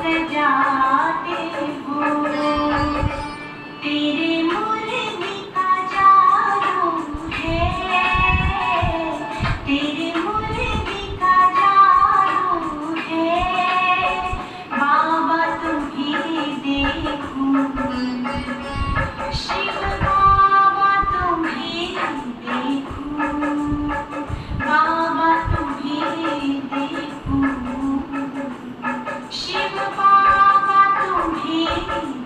सजाते हो, तेरे मुरली का जादू है, तेरे मुरली का जादू है। बाबा तुम्हें देखूं, शिव बाबा तुम्हें देखूं, बाबा तुम्हें देखूं, शिव बाबा तुम्हें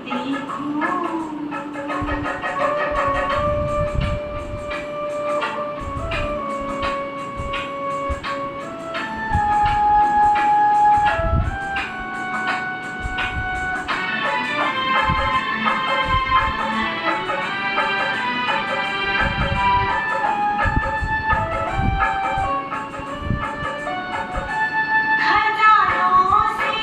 देखूं। खजानों से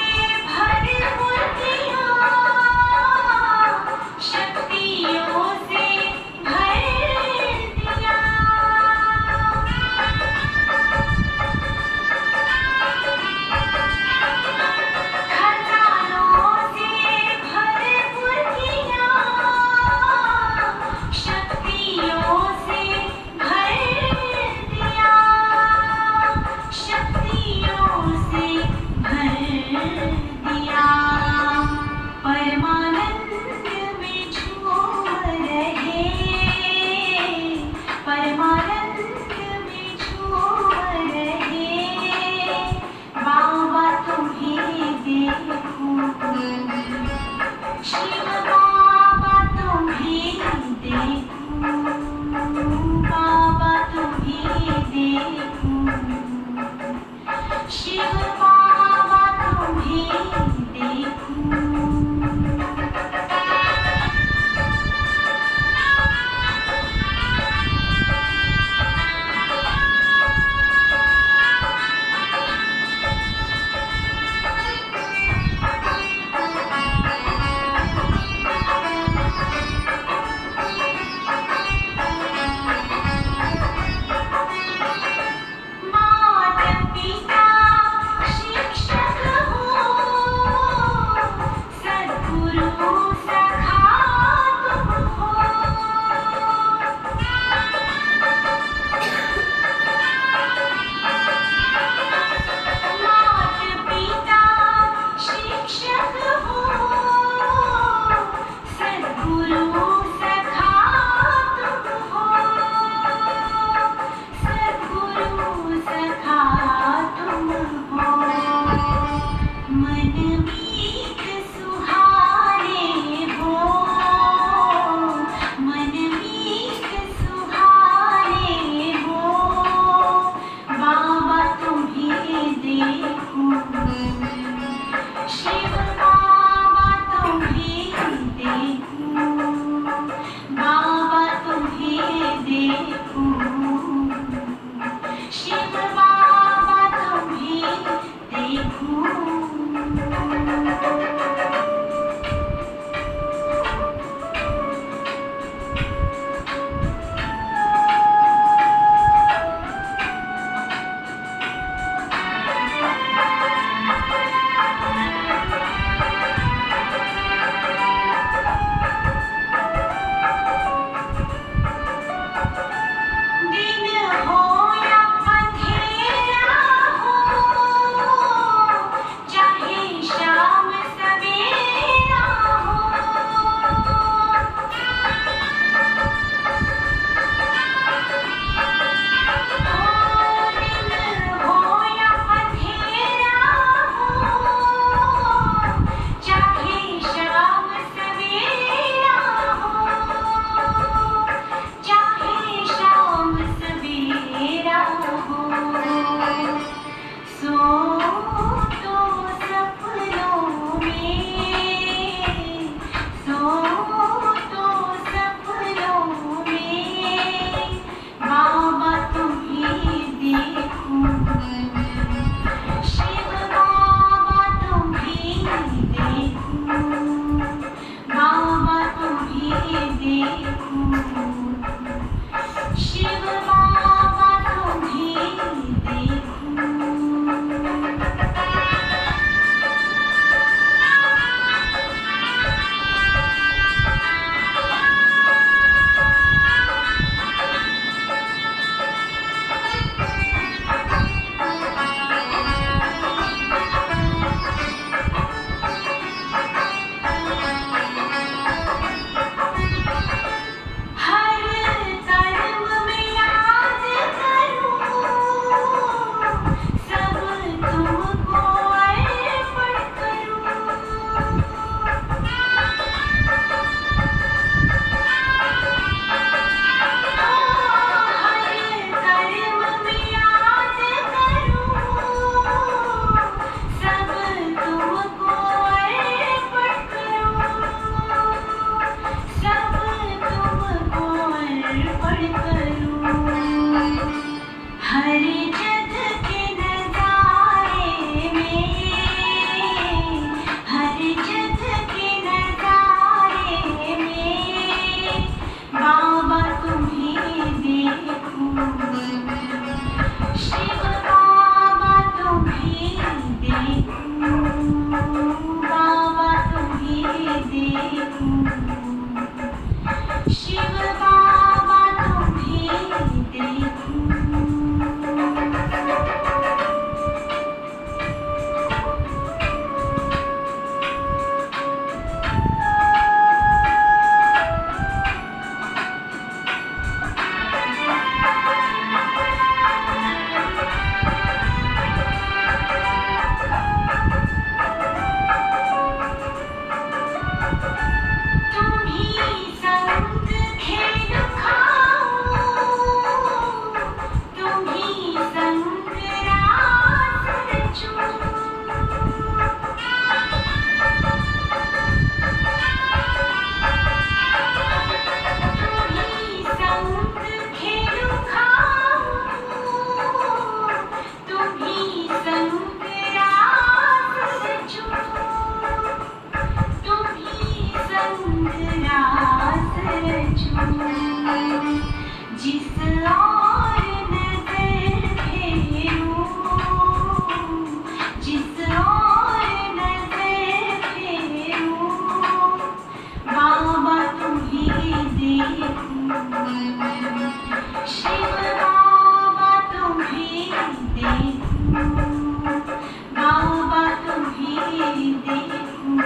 देखूं,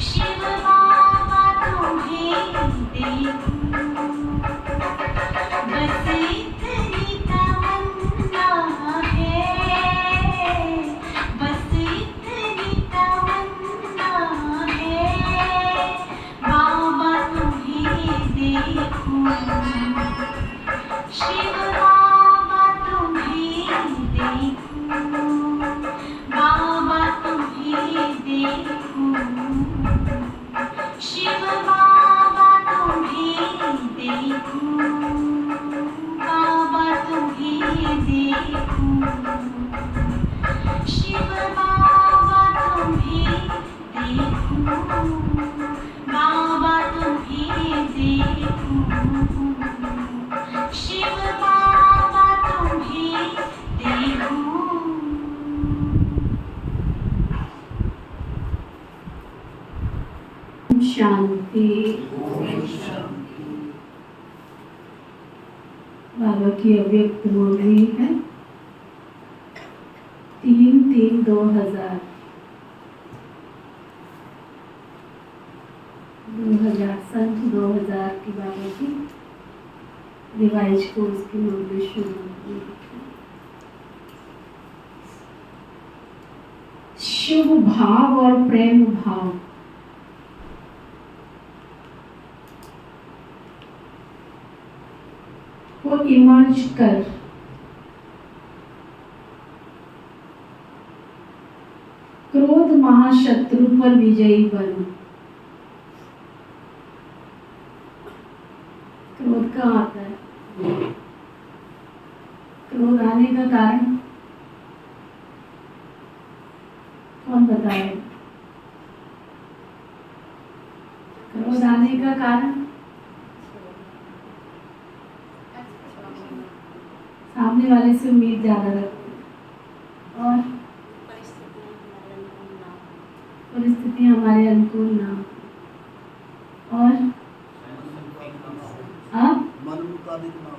शिव बाबा तुम्हें देखूं, बस इतनी तमन्ना है, बस इतनी तमन्ना है, बाबा तुम्हें देखूं, शिव बाबा तुम्हें देखूं, बाबा तुम्हें देखूं, शिव बाबा तुम्हें देखूं, बाबा तुम्हें देखूं, शिव बाबा तुम्हें देखूं, बाबा तुम्हें देखूं, शिव बाबा तुम्हें देखूं। शांति। बाबा की अव्यक्त मुरली है 3/3/2000 सन 2000 की बाबा की रिवाइज कोर्स की मुरली शुरू हुई। शुभ भाव और प्रेम भाव को इमर्ज कर क्रोध महाशत्रु पर विजयी बनो। क्रोध कहाँ आता है? क्रोध आने का कारण कौन बताए? क्रोध आने का कारण सामने वाले से उम्मीद ज्यादा रखते और परिस्थितियां हमारे अनुकूल ना हो और मन मुताबिक ना हो,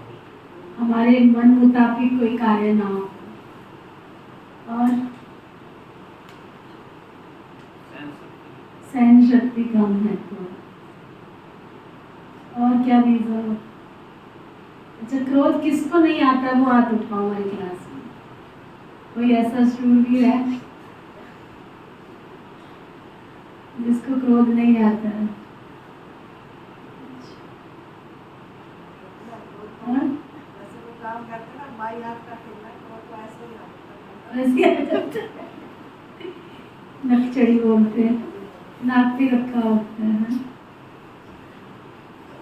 हमारे मन मुताबिक कोई कार्य ना हो और सहन शक्ति कम है तो और क्या रीजन? अच्छा, क्रोध किसको नहीं आता वो हाथ उठाओ हमारी क्लास में। कोई ऐसा स्टूडेंट भी है जिसको क्रोध नहीं आता है? नकचड़ी बोलते हैं, नाक पे रखा होता है।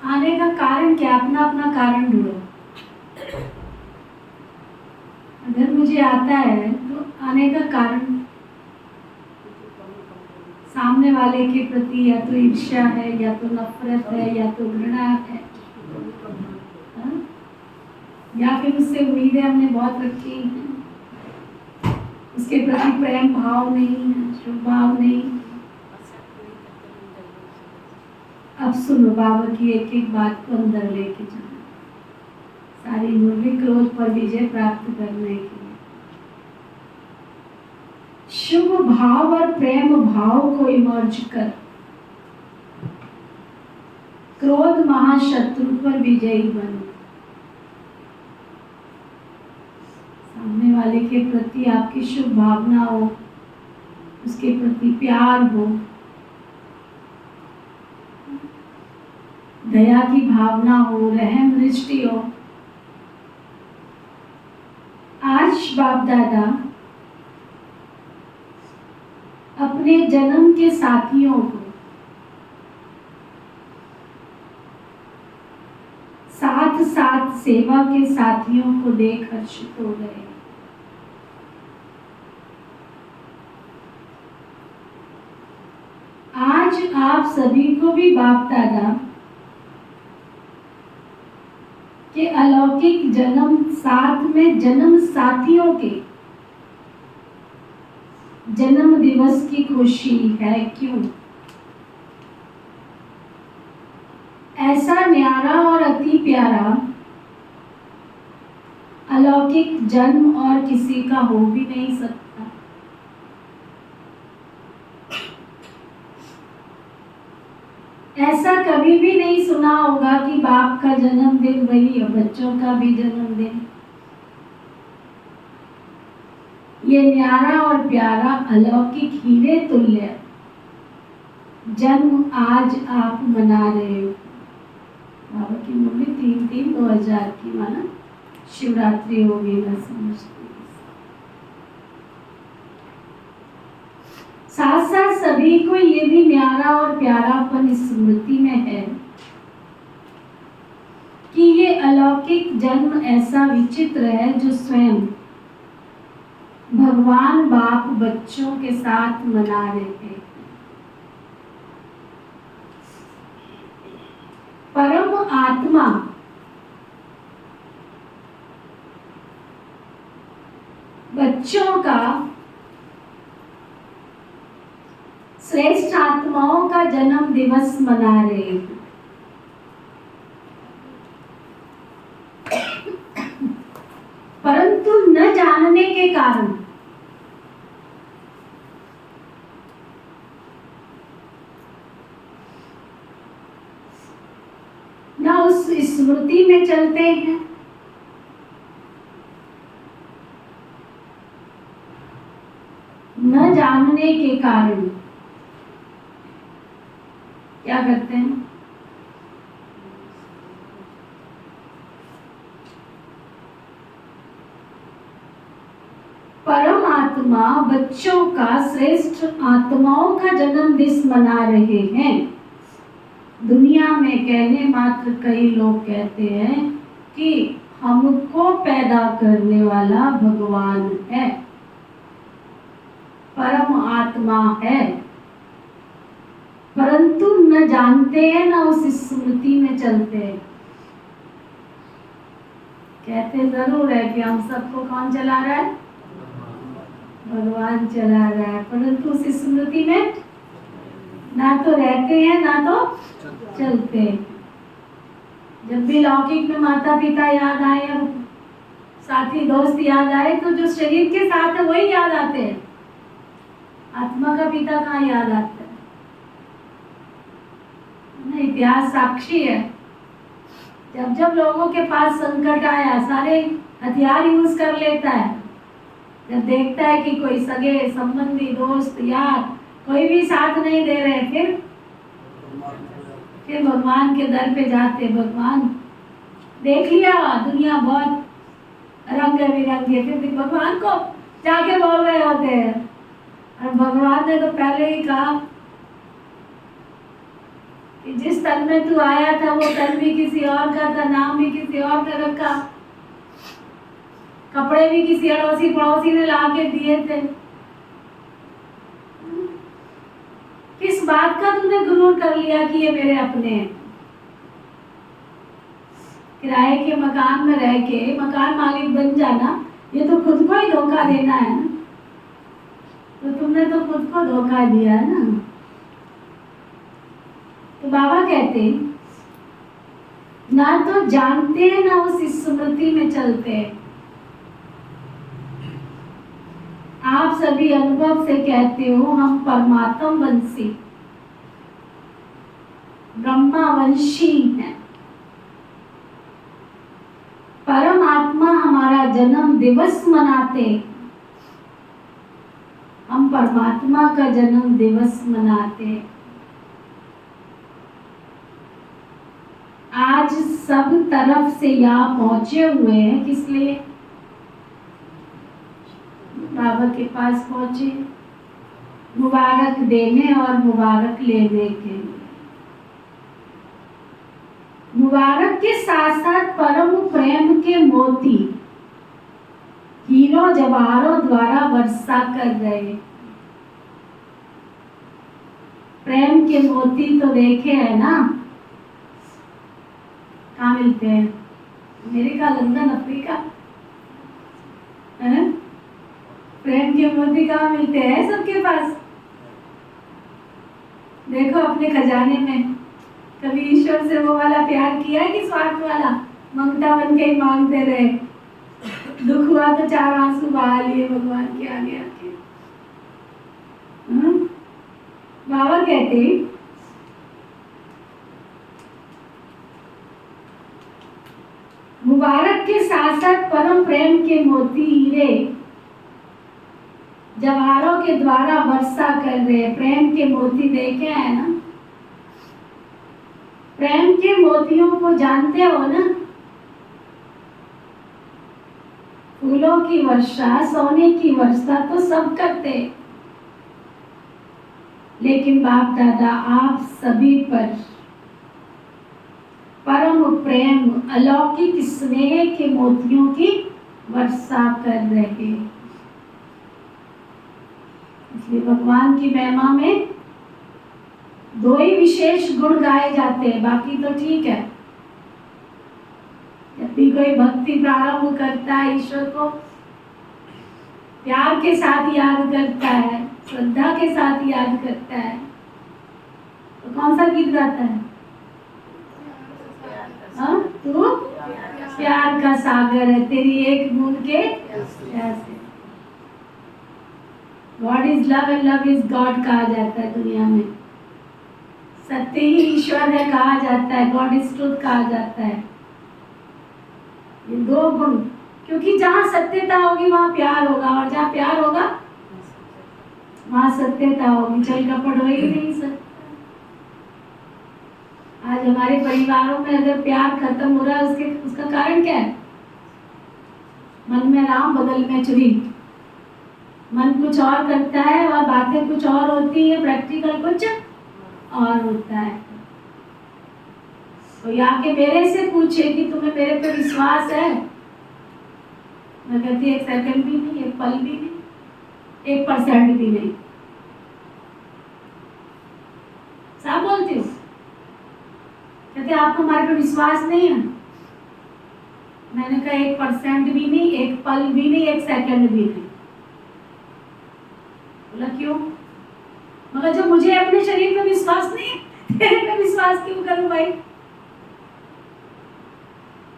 आने का कारण क्या? अपना अपना कारण ढूंढो। अगर मुझे आता है तो आने का कारण सामने वाले के प्रति या तो ईर्ष्या है, या तो नफरत है, या तो घृणा है, या फिर उससे उम्मीदें हमने बहुत रखी हैं, उसके प्रति प्रेम भाव नहीं है, शुभ भाव नहीं। अब सुनो बाबा की एक एक बात को अंदर लेके जाना। सारी मुरली क्रोध पर विजय प्राप्त करने के लिए शुभ भाव और प्रेम भाव को इमर्ज कर क्रोध महाशत्रु पर विजयी बनो। सामने वाले के प्रति आपकी शुभ भावना हो, उसके प्रति प्यार हो, दया की भावना हो, रहम दृष्टि हो। आज बाप दादा अपने जन्म के साथियों को साथ साथ सेवा के साथियों को देख हर्षित हो गए। आज आप सभी को भी बाप दादा के अलौकिक जन्म साथ में जन्म साथियों के जन्म दिवस की खुशी है। क्यों? ऐसा न्यारा और अति प्यारा अलौकिक जन्म और किसी का हो भी नहीं सकता। ऐसा कभी भी नहीं सुना होगा कि बाप का जन्मदिन वही है बच्चों का भी जन्मदिन। ये न्यारा और प्यारा अलौकिक हीरे तुल्य जन्म आज आप मना रहे हो। बाबा की मुरली 3/3/2000 की माना शिवरात्रि होगी, मैं समझती हूँ। साथ साथ सभी को ये भी न्यारा और प्यारापन स्मृति में है कि ये अलौकिक जन्म ऐसा विचित्र है जो स्वयं भगवान बाप बच्चों के साथ मना रहे थे। परम आत्मा बच्चों का श्रेष्ठ आत्माओं का जन्म दिवस मना रहे हैं। परंतु न जानने के कारण न उस स्मृति में चलते हैं, न जानने के कारण क्या करते हैं, परम आत्मा बच्चों का श्रेष्ठ आत्माओं का जन्म दिवस मना रहे हैं। दुनिया में कहने मात्र कई लोग कहते हैं कि हमको पैदा करने वाला भगवान है, परम आत्मा है, परंतु न जानते हैं न उस स्मृति में चलते हैं। कहते जरूर है कि हम सबको कौन चला रहा है, भगवान चला रहा है, परंतु उस स्मृति में ना तो रहते हैं ना तो चलते हैं। जब भी लौकिक में माता पिता याद आए या साथी दोस्त याद आए तो जो शरीर के साथ है वही याद आते हैं, आत्मा का पिता कहाँ याद आता है। इतिहास साक्षी है, जब जब लोगों के पास संकट आया सारे हथियार यूज कर लेता है। जब देखता है कि कोई सगे संबंधी दोस्त यार कोई भी साथ नहीं दे रहे, फिर भगवान के दर पे जाते। भगवान देख लिया दुनिया बहुत रंग बिरंगे, फिर भगवान को जाके बोल रहे होते हैं। और भगवान ने तो पहले ही कहा कि जिस तन में तू आया था वो तन भी किसी और का था, नाम भी किसी और का रखा, कपड़े भी किसी अड़ोसी पड़ोसी ने ला के दिए थे। किस बात का तुमने गुरूर कर लिया कि ये मेरे अपने हैं। किराए के मकान में रह के मकान मालिक बन जाना, ये तो खुद को ही धोखा देना है ना। तो तुमने तो खुद को धोखा दिया है ना। तो बाबा कहते ना तो जानते हैं ना उस स्मृति में चलते हैं। आप सभी अनुभव से कहते हो हम परमात्मा वंशी ब्रह्मा वंशी हैं। परम आत्मा हमारा जन्म दिवस मनाते, हम परमात्मा का जन्म दिवस मनाते। आज सब तरफ से यहाँ पहुंचे हुए हैं, किस लिए? बाबा के पास पहुंचे मुबारक देने और मुबारक लेने के लिए। मुबारक के साथ साथ परम प्रेम के मोती हीरों जवाहरों द्वारा वर्षा कर रहे। प्रेम के मोती तो देखे है ना, कहाँ मिलते हैं? अमेरिका, लंदन, अफ्रीका है? प्रेम के मोती कहाँ मिलते हैं? सबके पास। देखो अपने खजाने में कभी ईश्वर से वो वाला प्यार किया है कि स्वार्थ वाला मंगता बन के ही मांगते रहे। दुख हुआ तो 4 आंसू बहा लिए भगवान के आगे आके। बाबा कहते 66 परम प्रेम के मोती हीरे जवाहरों के द्वारा वर्षा कर रहे। प्रेम के मोती देखे हैं ना? प्रेम के मोतियों को जानते हो ना? फूलों की वर्षा, सोने की वर्षा तो सब करते, लेकिन बाप दादा आप सभी पर परम प्रेम, अलौकिक स्नेह के मोतियों की वर्षा कर रहे। इसलिए भगवान की महिमा में 2 ही विशेष गुण गाए जाते हैं, बाकी तो ठीक है। जब भी कोई भक्ति प्रारंभ करता है, ईश्वर को प्यार के साथ याद करता है, श्रद्धा के साथ याद करता है, तो कौन सा गीत गाता है? हाँ, तू प्यार का सागर है, तेरी एक बूंद के प्यासे। God is love and love is God कहा जाता है दुनिया में। सत्य ही ईश्वर है कहा जाता है, गॉड इज ट्रुथ कहा जाता है। ये 2 गुण, क्योंकि जहाँ सत्यता होगी वहाँ प्यार होगा, और जहाँ प्यार होगा वहाँ सत्यता होगी। छल कपट हो ही नहीं सकता। आज हमारे परिवारों में अगर प्यार खत्म हो रहा है, उसका कारण क्या है? मन में राम, बगल में छुरी। मन कुछ और करता है और बातें कुछ और होती है, प्रैक्टिकल कुछ और होता है। तो या के मेरे से पूछे कि तुम्हें मेरे पे विश्वास है? मैं कहती 1 सेकंड भी नहीं, 1 पल भी नहीं, 1% भी नहीं। साफ बोलती हूँ। कहते आपको हमारे पे विश्वास नहीं है? मैंने कहा 1% भी नहीं, 1 पल भी नहीं, 1 सेकंड भी नहीं। बोला क्यों? मगर जब मुझे अपने शरीर पे विश्वास नहीं है, तेरे पे विश्वास क्यों करूं भाई?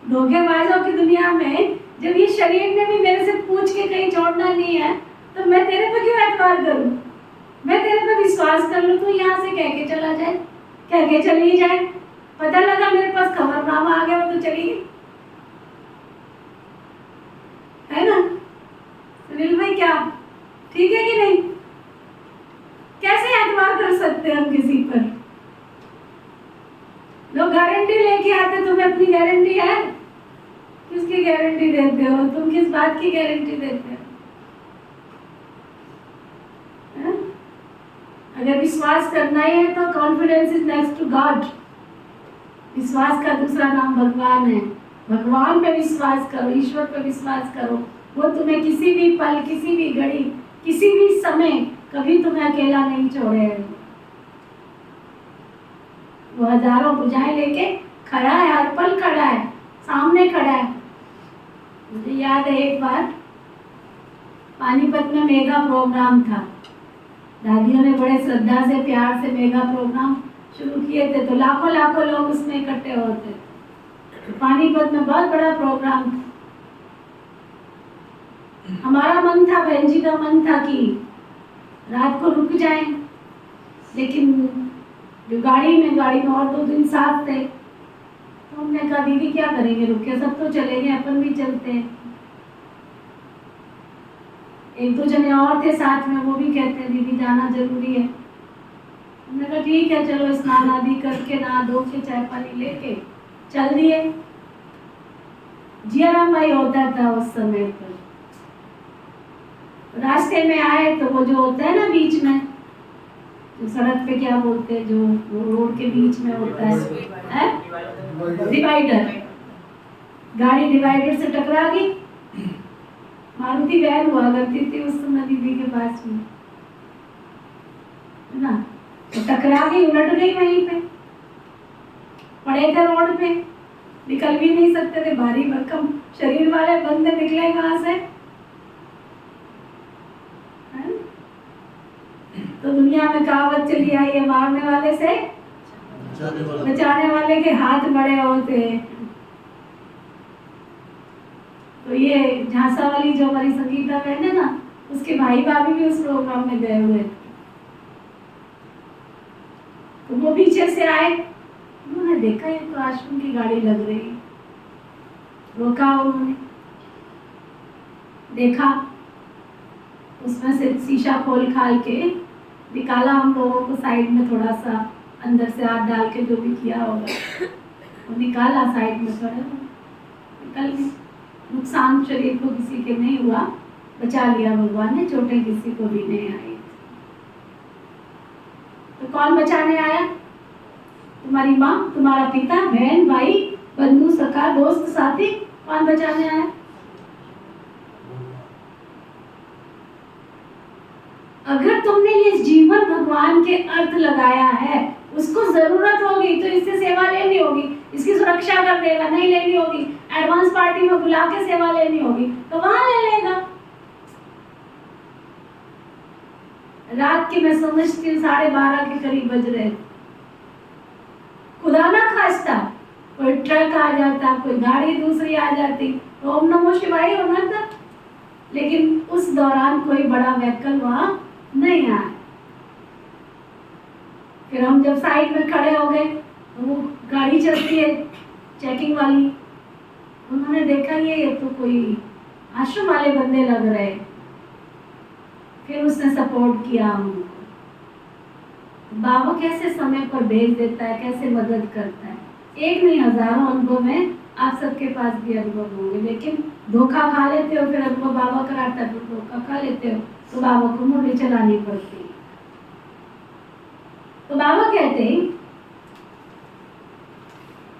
धोखेबाजों की दुनिया में जब ये शरीर ने भी मेरे से पूछ के कहीं छोड़ना नहीं है, तो मैं तेरे पे क्यों एतबार करूं? मैं तेरे पे विश्वास कर लूं, तू यहाँ से कह के चला जाए, कह के चली जाए, पता लगा मेरे पास खबरनामा आ गया, वो तो चली गई, है ना? सुनील भाई क्या ठीक है कि नहीं? कैसे एतबार कर सकते हैं हम किसी पर? लोग गारंटी लेके आते, तुम्हें अपनी गारंटी है? किसकी गारंटी देते हो तुम? किस बात की गारंटी देते हो? है? अगर विश्वास करना ही है तो confidence is next to God. विश्वास का दूसरा नाम भगवान है। भगवान पे विश्वास करो, ईश्वर पे विश्वास करो। वो तुम्हें किसी भी पल, किसी भी घड़ी, किसी भी समय कभी तुम्हें अकेला नहीं छोड़ेगा। वो हजारों भुजाएं लेके खड़ा है, हर पल खड़ा है, सामने खड़ा है। मुझे याद है एक बार पानीपत में मेगा प्रोग्राम था। दादियों ने बड़े श्रद्धा से, प्यार से मेगा प्रोग्राम शुरू किए थे, तो लाखों लाखों लोग उसमें इकट्ठे होते। तो पानीपत में बहुत बड़ा प्रोग्राम था। हमारा मन था, बहन जी का मन था कि रात को रुक जाएं, लेकिन जो गाड़ी में और 2 दिन साथ थे, तो हमने कहा दीदी क्या करेंगे रुक के, सब तो चले गए, अपन भी चलते हैं। 1-2 जने और थे साथ में, वो भी कहते हैं दीदी जाना जरूरी है। हमने कहा ठीक है चलो, स्नान आदि करके नहा धो के चाय पानी लेके चल दिए। जियाराम भाई होता था उस समय पर। रास्ते में आए तो वो जो होता है ना बीच में, जो सड़क पे क्या बोलते हैं, जो रोड के बीच में होता है डिवाइडर। गाड़ी डिवाइडर से टकरा गई। मारुति वैन हुआ करती थी उस समय दीदी के पास में, है ना? तो टकरा गई, उलट गई, वहीं पे पड़े थे रोड पे, निकल भी नहीं सकते थे, भारी भरकम शरीर वाले बंदे निकले कहाँ से? तो दुनिया में कहावत चली आई है, मारने वाले से बचाने वाले के हाथ बड़े होते हैं। तो ये झांसा वाली जो हमारी संगीता बहन है ना, उसके भाई भाभी भी उस प्रोग्राम में गए हुए थे। तो वो पीछे से आए, उन्होंने देखा ये तो आश्रम की गाड़ी लग रही, रोका उन्होंने, देखा, उसमें से शीशा खोल खाल के निकाला, हम लोगों को साइड में थोड़ा सा अंदर से हाथ डाल के जो भी किया होगा वो निकाला, साइड में थोड़ा निकल गया। नुकसान शरीर को किसी के नहीं हुआ, बचा लिया भगवान ने, चोटें किसी को भी नहीं आई। तो कौन बचाने आया? तुम्हारी माँ, तुम्हारा पिता, बहन, भाई, बंधु, सखा, दोस्त, साथी, कौन बचाने आया? अगर तुमने ये जीवन भगवान के अर्थ लगाया है, उसको जरूरत होगी तो इससे सेवा लेनी होगी, इसकी सुरक्षा कर देगा, नहीं लेनी होगी, एडवांस पार्टी में बुला के सेवा लेनी होगी तो वहां ले लेगा। रात के मैं समझती हूँ 12:30 के करीब बज रहे, खुदा ना खास्ता कोई ट्रक आ जाता, कोई गाड़ी दूसरी आ जाती तो ओम नमो शिवाय होना था, लेकिन उस दौरान कोई बड़ा व्हीकल वहां नहीं आया। फिर हम जब साइड में खड़े हो गए तो वो गाड़ी चलती है चेकिंग वाली, उन्होंने देखा ये तो कोई आश्रम वाले बंदे लग रहे, फिर उसने सपोर्ट किया हमको। बाबा कैसे समय पर भेज देता है, कैसे मदद करता है। एक नहीं, हजारों अनुभव में आप सबके पास भी अनुभव होंगे, लेकिन धोखा खा लेते हो, फिर अनुभव बाबा कराता है, फिर धोखा खा लेते हो तो बाबा को मुरली चलानी पड़ती है। तो बाबा कहते हैं,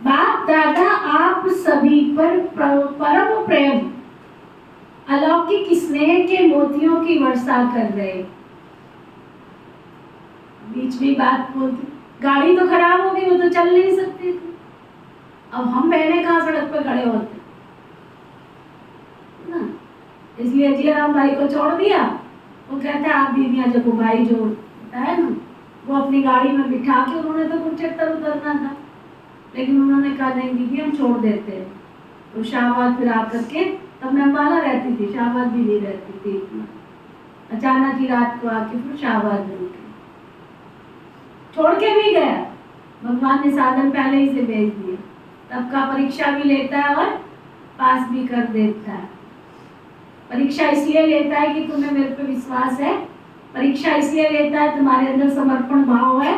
बाप दादा आप सभी पर परम प्रेम अलौकिक स्नेह के मोतियों की वर्षा कर रहे। बीच में बात बोलती, गाड़ी तो खराब हो गई, वो तो चल नहीं सकती थी, अब हम बहने कहाँ सड़क पर खड़े होते ना। इसलिए जियाराम भाई को छोड़ दिया। वो कहता है आप दीदियाँ, जब वो भाई जो होता है ना, वो अपनी गाड़ी में बिठा के, उन्होंने तो कुरुक्षेत्र उतरना था, लेकिन उन्होंने कहा नहीं दीदी हम छोड़ देते हैं। तो शाहबाद फिर आकर के, तब मैं अम्बाला रहती थी, शाहबाद भी नहीं रहती थी इतना, अचानक ही रात को आके फिर शाहबाद रुके, छोड़ के भी गया। भगवान ने साधन पहले ही से भेज दिया, तब का परीक्षा भी लेता है और पास भी कर देता है। परीक्षा इसलिए लेता है कि तुम्हें मेरे पे विश्वास है, परीक्षा इसलिए लेता है तुम्हारे अंदर समर्पण भाव है,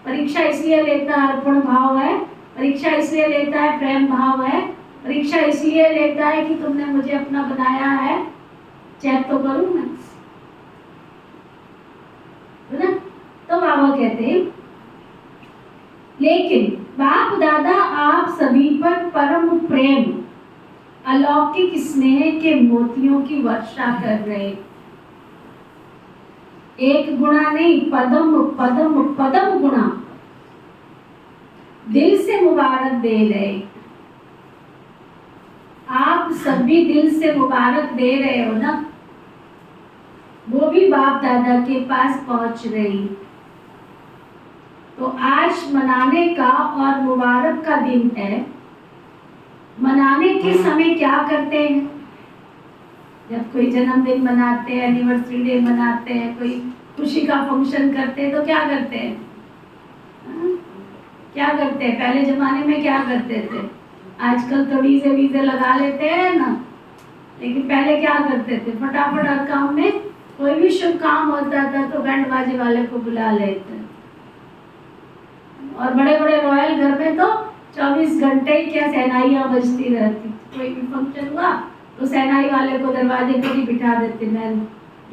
परीक्षा इसलिए लेता है अर्पण भाव है, परीक्षा इसलिए लेता है प्रेम भाव है, परीक्षा इसलिए लेता है कि तुमने मुझे अपना बनाया है, चेक तो करूं मैं, है ना। तो बाबा कहते हैं, लेकिन बाप दादा आप सभी पर परम प्रेम अलौकिक स्नेह के मोतियों की वर्षा कर रहे। एक गुणा नहीं, पदम पदम पदम गुणा दिल से मुबारक दे रहे। आप सभी दिल से मुबारक दे रहे हो ना, वो भी बाप दादा के पास पहुंच रही। तो आज मनाने का और मुबारक का दिन है। मनाने के समय क्या करते हैं? जब कोई जन्मदिन मनाते हैं, एनिवर्सरी डे मनाते हैं, कोई खुशी का फंक्शन करते हैं तो क्या करते हैं? क्या करते हैं? पहले जमाने में क्या करते थे? आजकल तो वीजे वीजे लगा लेते हैं ना, लेकिन पहले क्या करते थे? फटाफट हर काम में कोई भी शुभ काम होता था तो बैंड बाजे वाले को बुला लेते। और बड़े बड़े रॉयल घर में तो 24 घंटे ही क्या शहनाइयाँ बजती रहती। कोई भी फंक्शन हुआ तो शहनाई वाले को दरवाजे पर ही बिठा देते, मैं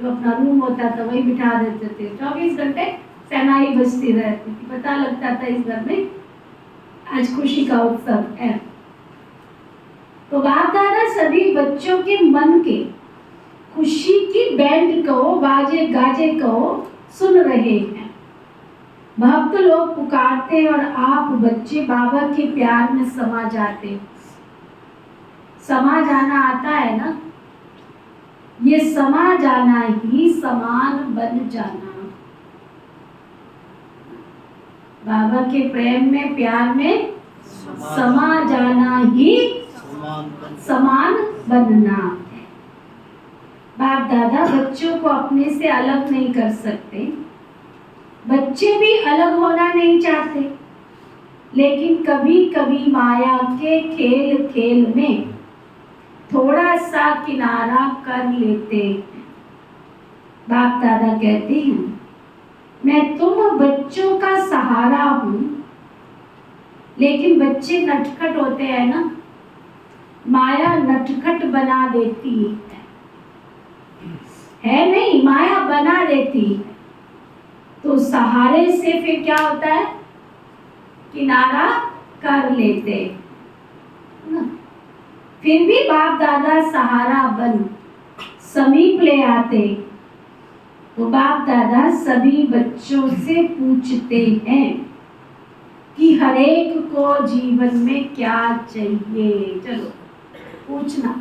जो अपना रूम होता था वही बिठा देते थे। 24 घंटे शहनाई बजती रहती थी, पता लगता था इस घर में आज खुशी का उत्सव है। तो बाप दादा सभी बच्चों के मन के खुशी की बैंड कहो, बाजे गाजे कहो सुन रहे हैं। भक्त लोग पुकारते और आप बच्चे बाबा के प्यार में समा जाते। समा जाना आता है ना, ये समा जाना ही समान बन जाना। बाबा के प्रेम में, प्यार में समा जाना ही समान बनना है। बाप दादा बच्चों को अपने से अलग नहीं कर सकते, बच्चे भी अलग होना नहीं चाहते, लेकिन कभी कभी माया के खेल खेल में थोड़ा सा किनारा कर लेते। बाप दादा कहते हैं मैं तुम बच्चों का सहारा हूं, लेकिन बच्चे नटखट होते हैं ना, माया नटखट बना देती है नहीं, माया बना देती है। तो सहारे से फिर क्या होता है, किनारा कर लेते ना। फिर भी बाप दादा सहारा बन समीप ले आते। तो बाप दादा सभी बच्चों से पूछते हैं कि हर एक को जीवन में क्या चाहिए। चलो पूछना,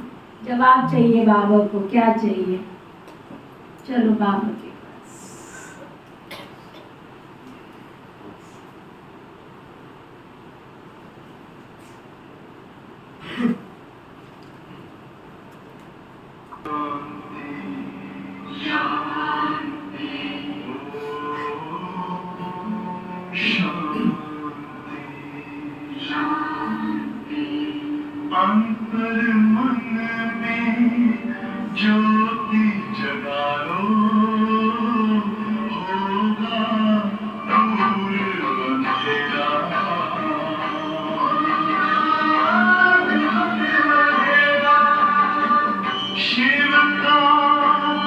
जवाब चाहिए बाबा को, क्या चाहिए। चलो बाबा के पास। अंतर मन में ज्योति जगा लो, होगा दूर अंधेरा। शिव का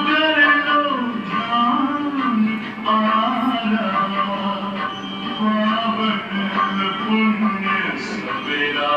कर लो ध्यान, आरा पावन पुण्य सवेरा।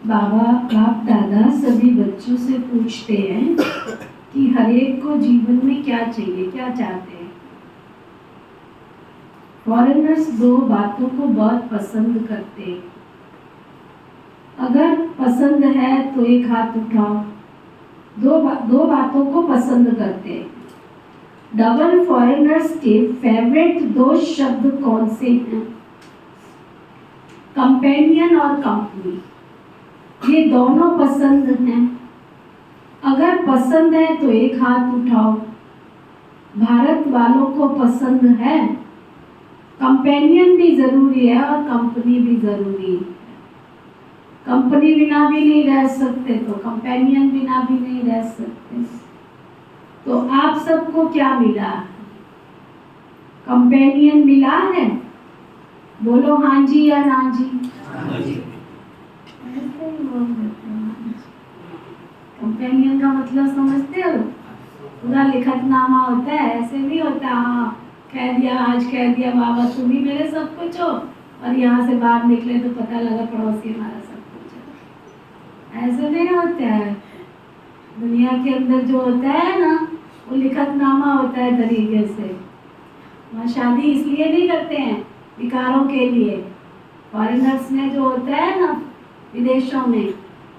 बाप दादा सभी बच्चों से पूछते हैं कि हर एक को जीवन में क्या चाहिए, क्या चाहते हैं। फॉरेनर्स दो बातों को बहुत पसंद करते हैं। अगर पसंद है तो एक हाथ उठाओ। दो बातों को पसंद करते हैं। डबल फॉरेनर्स के फेवरेट दो शब्द कौन से हैं? कंपेनियन और कंपनी। ये दोनों पसंद हैं। अगर पसंद है तो एक हाथ उठाओ। भारत वालों को पसंद है। कंपेनियन भी जरूरी है और कंपनी भी जरूरी है। कंपनी बिना भी नहीं रह सकते तो कंपेनियन बिना भी नहीं रह सकते। तो आप सबको क्या मिला? कंपेनियन मिला है? बोलो हाँ जी या ना जी। ऐसे ही बोल देते हैं। कंपेनियन का मतलब समझते हो? पूरा लिखतनामा होता है, ऐसे नहीं होता हाँ कह दिया, आज कह दिया बाबा तुम ही मेरे सब कुछ हो, और यहाँ से बाहर निकले तो पता लगा पड़ोसी हमारा सब कुछ है। ऐसे नहीं होता है। दुनिया के अंदर जो होता है ना वो लिखतनामा होता है तरीके से। वहाँ शादी इसलिए नहीं करते हैं विकारों के लिए। फॉरेनर्स में जो होता है ना विदेशों में,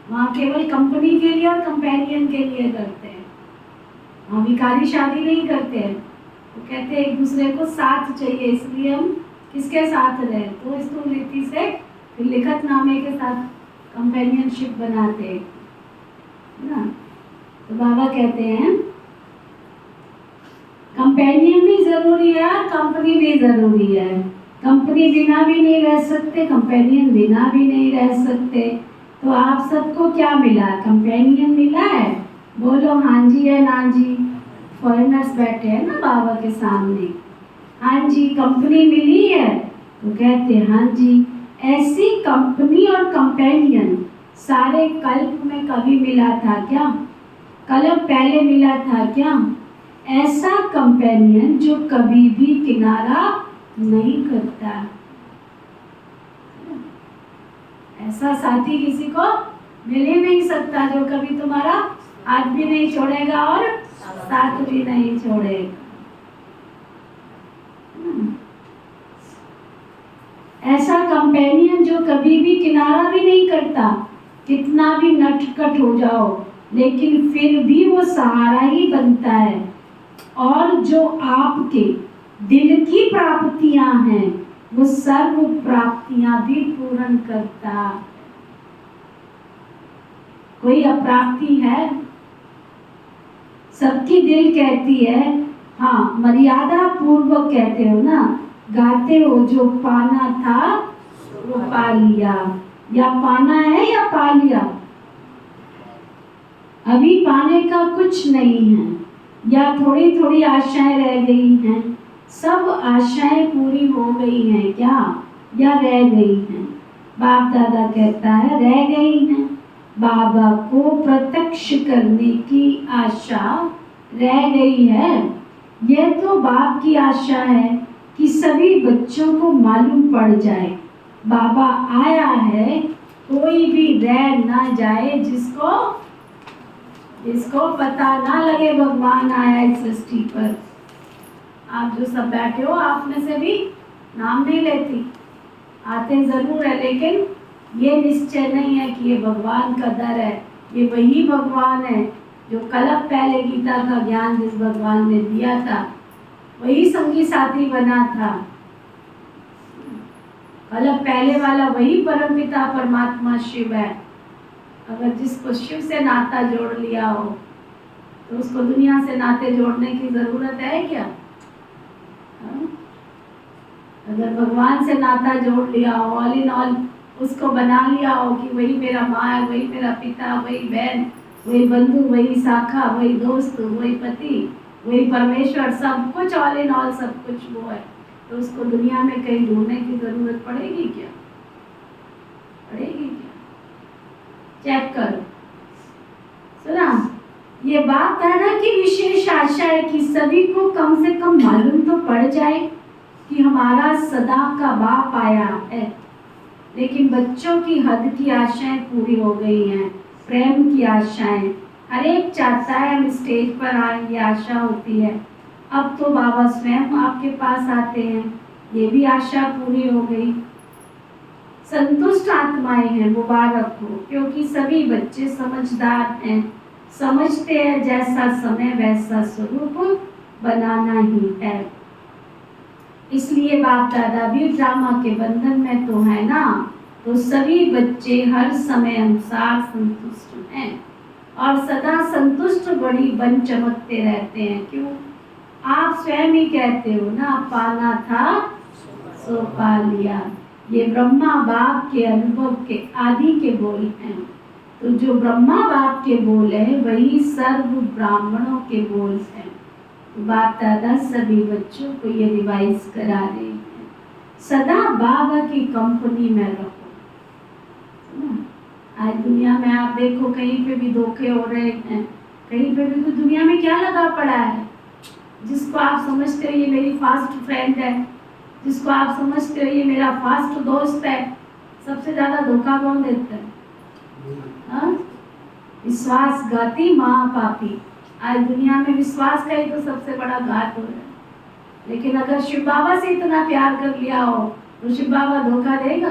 वहाँ केवल कंपनी के लिए और कंपेनियन के लिए करते हैं। वहाँ विकारी शादी नहीं करते हैं। वो कहते हैं एक दूसरे को साथ चाहिए, इसलिए हम किसके साथ रहे, तो इस रीति से फिर लिखतनामे के साथ कंपेनियनशिप बनाते हैं ना। तो बाबा कहते हैं कंपेनियन भी जरूरी है और कंपनी भी जरूरी है। कंपनी बिना भी नहीं रह सकते, कंपेनियन बिना भी नहीं रह सकते। तो आप सबको क्या मिला? कंपेनियन मिला है? बोलो हाँ जी या ना जी। फॉरेनर्स बैठे हैं ना बाबा के सामने। हाँ जी। कंपनी मिली है? तो कहते हैं हाँ जी। ऐसी कंपनी और कंपेनियन सारे कल्प में कभी मिला था क्या? कल्प पहले मिला था क्या? ऐसा कंपेनियन जो कभी भी किनारा नहीं करता। ऐसा साथी किसी को मिल ही नहीं सकता जो कभी तुम्हारा हाथ भी नहीं छोड़ेगा और साथ भी नहीं छोड़ेगा। ऐसा कंपेनियन जो कभी भी किनारा भी नहीं करता। कितना भी नटखट हो जाओ लेकिन फिर भी वो सहारा ही बनता है। और जो आपके दिल की प्राप्तियां हैं वो सर्व प्राप्तियां भी पूर्ण करता। कोई अप्राप्ति है? सबकी दिल कहती है हाँ, मर्यादा पूर्वक कहते हो ना, गाते हो जो पाना था वो पा लिया। या पाना है या पा लिया? अभी पाने का कुछ नहीं है, या थोड़ी थोड़ी आशाएं रह गई हैं। सब आशाएं पूरी हो गई हैं क्या, या रह गई हैं? बाप दादा कहता है रह गई हैं। बाबा को प्रत्यक्ष करने की आशा रह गई है। यह तो बाप की आशा है कि सभी बच्चों को मालूम पड़ जाए बाबा आया है, कोई भी रह ना जाए जिसको पता ना लगे भगवान आया इस सृष्टि पर। आप जो सब बैठे हो आप में से भी नाम नहीं लेती, आते जरूर है, लेकिन ये निश्चय नहीं है कि ये भगवान का दर है। ये वही भगवान है जो कल्प पहले गीता का ज्ञान जिस भगवान ने दिया था वही संगी साथी बना था। कल्प पहले वाला वही परमपिता परमात्मा शिव है। अगर जिसको शिव से नाता जोड़ लिया हो तो उसको दुनिया से नाते जोड़ने की जरूरत है क्या? अगर भगवान से नाता जोड़ लिया हो, ऑल इन ऑल उसको बना लिया हो कि वही मेरा माँ है, वही मेरा पिता, वही बहन, वही बंधु, वही शाखा, वही दोस्त, वही पति, वही परमेश्वर, सब कुछ ऑल इन ऑल सब कुछ वो है, तो उसको दुनिया में कहीं ढूंढने की जरूरत पड़ेगी क्या? पड़ेगी क्या? चेक करो। सुना? ये बात है ना कि विशेष आशा है कि सभी को कम से कम मालूम तो पड़ जाए कि हमारा सदा का बाप आया है। लेकिन बच्चों की हद की आशाएं पूरी हो गई हैं, प्रेम की आशाएं। हर एक चाहता है हम स्टेज पर आए, ये आशा होती है। अब तो बाबा स्वयं आपके पास आते हैं, ये भी आशा पूरी हो गई। संतुष्ट आत्माएं हैं, मुबारक हो, क्योंकि सभी बच्चे समझदार हैं, समझते हैं जैसा समय वैसा स्वरूप बनाना ही है। इसलिए बाप दादा भी ड्रामा के बंधन में तो है ना, तो सभी बच्चे हर समय अनुसार संतुष्ट हैं और सदा संतुष्ट बड़ी बन चमकते रहते हैं। क्यों? आप स्वयं ही कहते हो ना, पाना था सो पा लिया। ये ब्रह्मा बाप के अनुभव के आदि के बोल हैं। तो जो ब्रह्मा बाप के बोल है वही सर्व ब्राह्मणों के बोल हैं। बाप दादा सभी बच्चों को ये रिवाइज करा रहे हैं, सदा बाबा की कंपनी में रहो। आज दुनिया में आप देखो कहीं पे भी धोखे हो रहे हैं, कहीं पे भी। तो दुनिया में क्या लगा पड़ा है? जिसको आप समझते हो ये मेरी फास्ट फ्रेंड है, जिसको आप समझते हो ये मेरा फास्ट दोस्त है, सबसे ज्यादा धोखा कौन देता है? हाँ? विश्वासघाती महापापी। आज दुनिया में विश्वास का ही तो सबसे बड़ा घात हो रहा है। लेकिन अगर शिव बाबा से इतना प्यार कर लिया हो तो शिव बाबा धोखा देगा?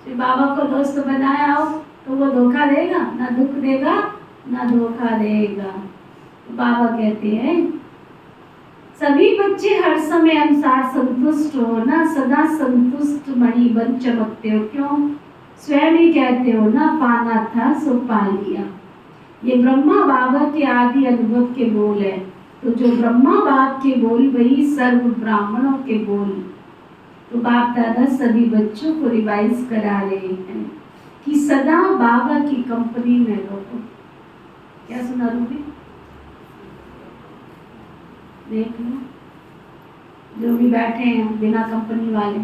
शिव बाबा को दोस्त बनाया हो तो वो धोखा देगा? ना दुख देगा ना धोखा देगा। तो बाबा कहते हैं सभी बच्चे हर समय अनुसार संतुष्ट हो ना, सदा संतुष्ट मणि बन चमकते हो। क्यों? स्वयं ही कहते हो ना, पाना था सो पा लिया। ये ब्रह्मा बाबा के आदि अनुभव के बोल है। तो जो ब्रह्मा बाप के बोल वही सर्व ब्राह्मणों के बोल। तो बाप दादा सभी बच्चों को रिवाइज करा रहे हैं कि सदा बाबा की कंपनी में रहो। क्या सुना रूबी? देख लो जो भी बैठे हैं बिना कंपनी वाले,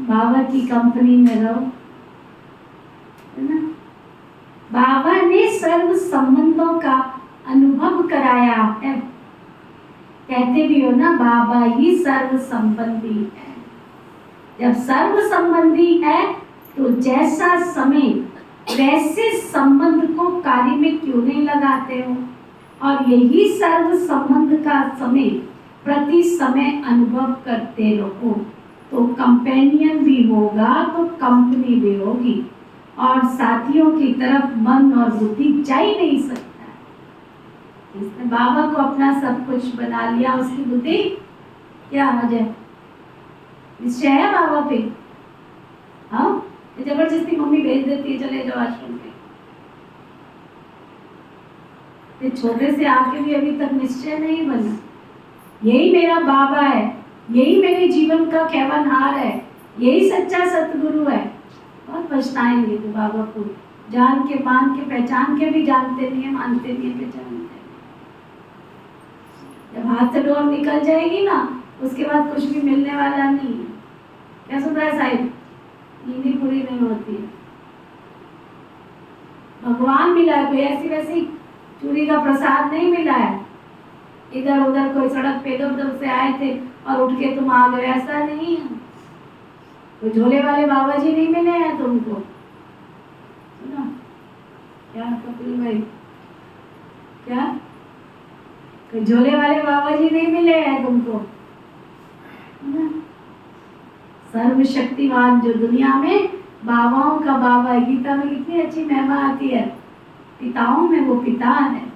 बाबा की कंपनी में रहो, है ना। बाबा ने सर्व संबंधों का अनुभव कराया है। कहते भी हो ना, बाबा ही सर्व संबंधी है। जब सर्व संबंधी है तो जैसा समय वैसे संबंध को कार्य में क्यों नहीं लगाते हो? और यही सर्व संबंध का समय प्रति समय अनुभव करते रहो तो कंपेनियन भी होगा तो कंपनी भी होगी, और साथियों की तरफ मन और बुद्धि जा ही नहीं सकता। इसने बाबा को अपना सब कुछ बना लिया, उसकी बुद्धि क्या वजह? निश्चय है बाबा पे। हाँ, जबरदस्ती मम्मी भेज देती है, चले जाओ आश्रम पे। छोटे से आके भी अभी तक निश्चय नहीं बना, यही मेरा बाबा है, यही मेरे जीवन का केवनहार है, यही सच्चा सतगुरु है। बहुत पछताएंगे तो बाबा को जान के मान के पहचान के भी जानते नहीं है, मानते नहीं है, पहचानते नहीं। जब हाथ से डोर निकल जाएगी ना उसके बाद कुछ भी मिलने वाला नहीं है। क्या सुन रहा है साहिब? नींद ही पूरी नहीं होती है। भगवान मिला है, कोई ऐसी वैसी चूड़ी का प्रसाद नहीं मिला है। इधर उधर कोई सड़क पे इधर उधर से आए थे और उठ के तुम आ गए, ऐसा नहीं है। कोई झोले वाले बाबा जी नहीं मिले हैं तुमको, सुना क्या कपिल भाई? क्या कोई झोले वाले बाबा जी नहीं मिले हैं तुमको? सर्वशक्तिमान जो दुनिया में बाबाओं का बाबा है। गीता में कितनी अच्छी महिमा आती है, पिताओं में वो पिता है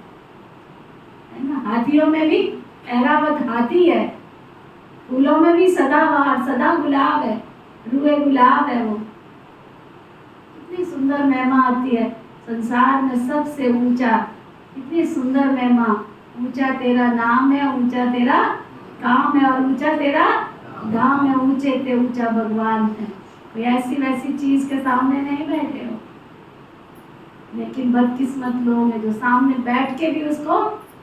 ना। हाथियों में भी ऐरावत हाथी है, फूलों में भी सदाबहार सदा गुलाब है, रुए गुलाब है। वो कितनी सुंदर महिमा आती है। संसार में सबसे ऊंचा, कितनी सुंदर महिमा। ऊंचा तेरा नाम है, ऊंचा तेरा काम है, और ऊंचा तेरा धाम है। ऊंचे ते ऊंचा भगवान है। कोई ऐसी वैसी चीज के सामने नहीं बैठे हो। लेकिन बदकिस्मत लोग हैं जो सामने बैठ के भी उसको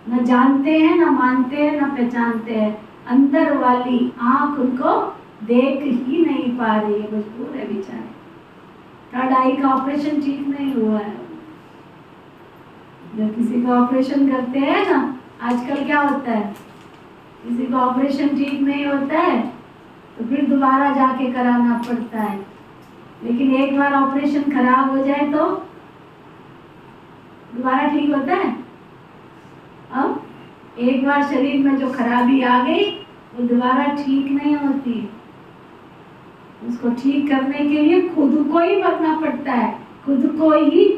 न जानते हैं, न मानते हैं, न पहचानते हैं। अंदर वाली आंख उनको देख ही नहीं पा रही है, मजबूर है बेचारे। थर्ड आई का ऑपरेशन ठीक नहीं हुआ है। जब किसी का ऑपरेशन करते हैं ना, आजकल क्या होता है, किसी का ऑपरेशन ठीक नहीं होता है तो फिर दोबारा जाके कराना पड़ता है। लेकिन एक बार ऑपरेशन खराब हो जाए तो दोबारा ठीक होता है। अब एक बार शरीर में जो खराबी आ गई वो दोबारा ठीक नहीं होती। उसको ठीक करने के लिए खुद को ही मरना पड़ता है, खुद को ही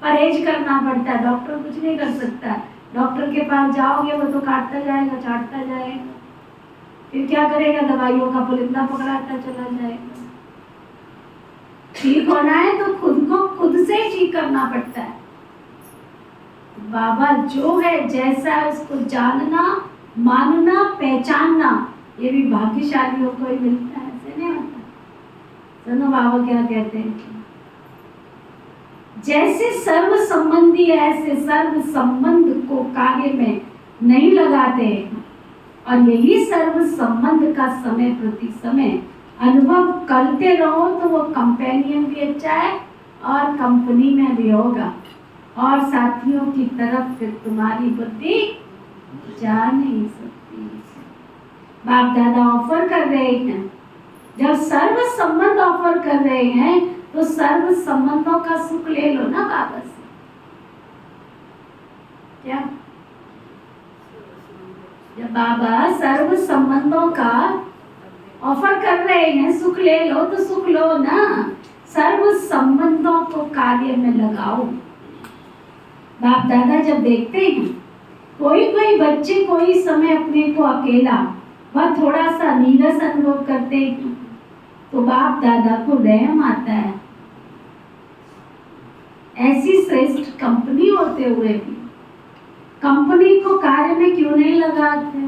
परहेज करना पड़ता है। डॉक्टर कुछ नहीं कर सकता। डॉक्टर के पास जाओगे वो तो काटता जाएगा, चाटता जाएगा, फिर क्या करेगा, दवाइयों का पुलिंदा पकड़ाता चला जाएगा। ठीक होना है तो खुद को खुद से ही ठीक करना पड़ता है। बाबा जो है जैसा है उसको जानना, मानना, पहचानना, ये भी भाग्यशालियों को ही मिलता है, ऐसे नहीं होता। सुनो बाबा क्या कहते हैं, जैसे सर्व संबंधी है ऐसे सर्व संबंध को कार्य में नहीं लगाते, और यही सर्व संबंध का समय प्रति समय अनुभव करते रहो तो वो कंपेनियन भी अच्छा है और कंपनी में भी होगा, और साथियों की तरफ फिर तुम्हारी बुद्धि जा नहीं सकती। बाप दादा ऑफर कर रहे हैं, जब सर्व संबंध ऑफर कर रहे हैं तो सर्व संबंधों का सुख ले लो ना बाबा से। क्या जब बाबा सर्व संबंधों का ऑफर कर रहे हैं, सुख ले लो तो सुख लो ना। सर्व संबंधों को कार्य में लगाओ। बाप दादा जब देखते हैं कोई कोई बच्चे कोई समय अपने को अकेला व थोड़ा सा नीरस अनुभव करते हैं तो बाप दादा को रहम आता है। ऐसी श्रेष्ठ कंपनी होते हुए भी कंपनी को कार्य में क्यों नहीं लगाते?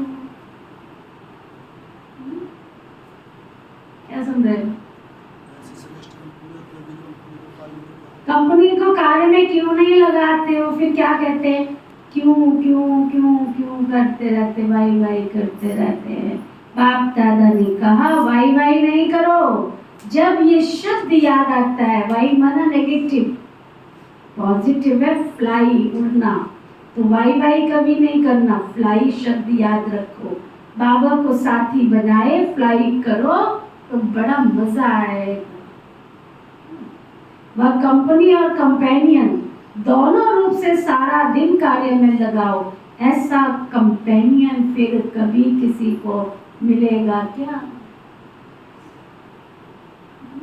क्या समझ रहे हो? कंपनी को कार्य में क्यों नहीं लगाते हो? फिर क्या कहते हैं, क्यों क्यों क्यों क्यों करते रहते, वाई वाई करते रहते हैं। बाप दादा ने कहा वाई वाई नहीं करो। जब ये शब्द याद आता है, वाई माना नेगेटिव, पॉजिटिव है फ्लाई, उड़ना, तो वाई वाई कभी नहीं करना। फ्लाई शब्द याद रखो, बाबा को साथी बनाए, फ्लाई करो तो बड़ा मजा आएगा। वह कंपनी और कंपेनियन दोनों रूप से सारा दिन कार्य में लगाओ। ऐसा कंपेनियन फिर कभी किसी को मिलेगा क्या?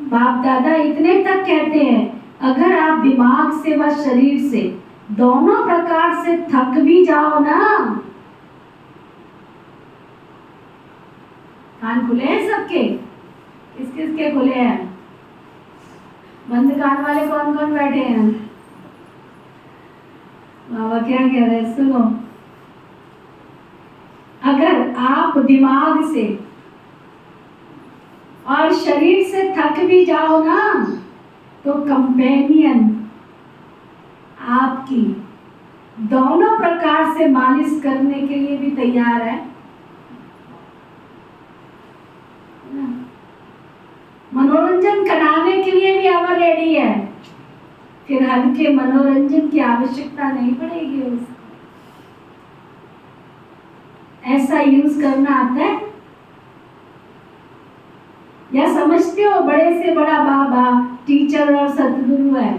बाप दादा इतने तक कहते हैं, अगर आप दिमाग से व शरीर से दोनों प्रकार से थक भी जाओ ना, कान खुले हैं सबके? किस किस के खुले हैं? बंद कान वाले कौन कौन बैठे हैं? बाबा क्या कह रहे हैं सुनो। अगर आप दिमाग से और शरीर से थक भी जाओ ना, तो कंपेनियन आपकी दोनों प्रकार से मालिश करने के लिए भी तैयार है। मनोरंजन कराने के लिए भी अब रेडी है। फिर हल्के मनोरंजन की आवश्यकता नहीं पड़ेगी उसको। ऐसा यूज करना आता है या समझते हो बड़े से बड़ा बाबा टीचर और सतगुरु है,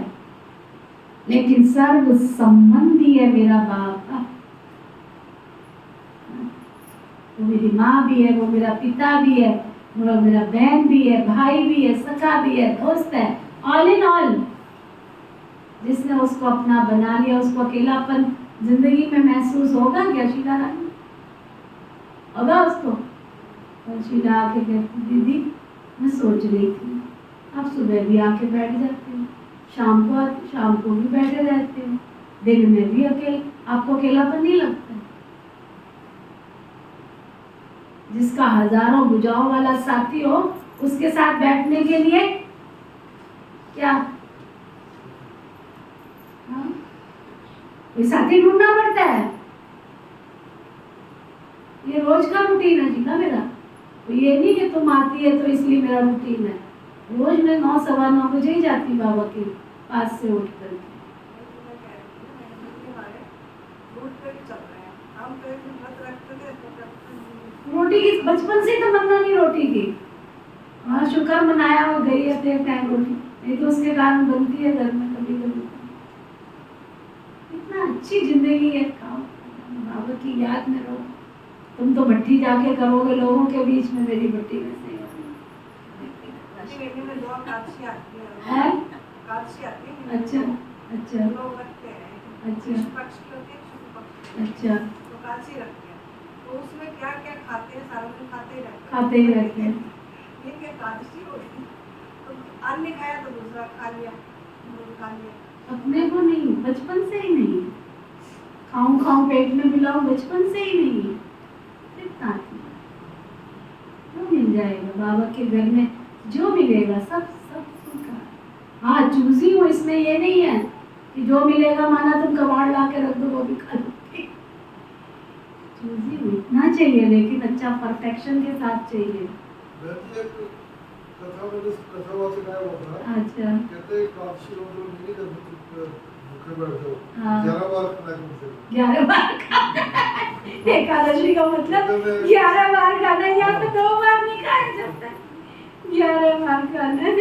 लेकिन सर्व संबंधी है मेरा बाबा। वो मेरी माँ भी है, वो मेरा पिता भी है, वो मेरा बहन भी है, भाई भी है, सखा भी है, दोस्त है, ऑल इन ऑल। जिसने उसको अपना बना लिया, उसको अकेलापन जिंदगी में महसूस होगा क्या? शीला रानी होगा उसको? और शीला आके कहती, दीदी मैं सोच रही थी, आप सुबह भी आके बैठ जाते हो, शाम को भी बैठे रहते हो, दिन में भी आपको अकेलापन नहीं लगता? जिसका हजारों भुजाओं वाला साथी हो, उसके साथ बैठने के लिए क्या कोई साथी ढूंढना पड़ता है? ये रोज का रूटीन है जी का मेरा। तो ये नहीं कि तुम आती है तो इसलिए मेरा रूटीन है। रोज मैं 9 सवा 9 बजे ही जाती बाबा के पास से उठ कर। रोटी की बचपन से तमन्ना नहीं रोटी की, हाँ शुक्र मनाया हो गई है देर टाइम रोटी, नहीं तो उसके कारण बनती है घर में कभी कभी। इतना अच्छी जिंदगी है, खाओ बाबा की याद में रहो। तुम तो भट्टी जाके करोगे लोगों के बीच में, मेरी भट्टी में से महीने में 2 एकादशी आती है। एकादशी आती है। अच्छा अच्छा लोग रखते हैं, अच्छा कृष्ण पक्ष की होती है, शुक्ल पक्ष की। अच्छा तो एकादशी रखते हैं, तो उसमें क्या क्या खाते हैं, सारा दिन खाते ही रहते हैं। खाते ही रहते हैं। ये क्या एकादशी होती है, तो अन्य खाया तो दूसरा खा लिया, खा लिया। अपने को नहीं, बचपन से ही नहीं। खाऊं खाऊं पेट में मिलाऊं, बचपन से ही नहीं। कितना तो मिल जाएगा बाबा के घर में, जो मिलेगा सब सब सुखा। हाँ चूजी हूँ, इसमें ये नहीं है कि जो मिलेगा माना तुम कबाड़ ला के रख दो वो भी खा लोगे। चूजी हूँ, इतना चाहिए, लेकिन अच्छा परफेक्शन के साथ चाहिए। वैसे एक कथा में कथा वाचक आया हुआ था, अच्छा कहते हैं काशी रोज नहीं जब भूखे बैठे हो हाँ। 11 बार खाना कम से कम। 11 बार खाना। एकादशी का मतलब 11 बार खाना, या तो 2 बार नहीं खाया जाता, 11 बार खाना।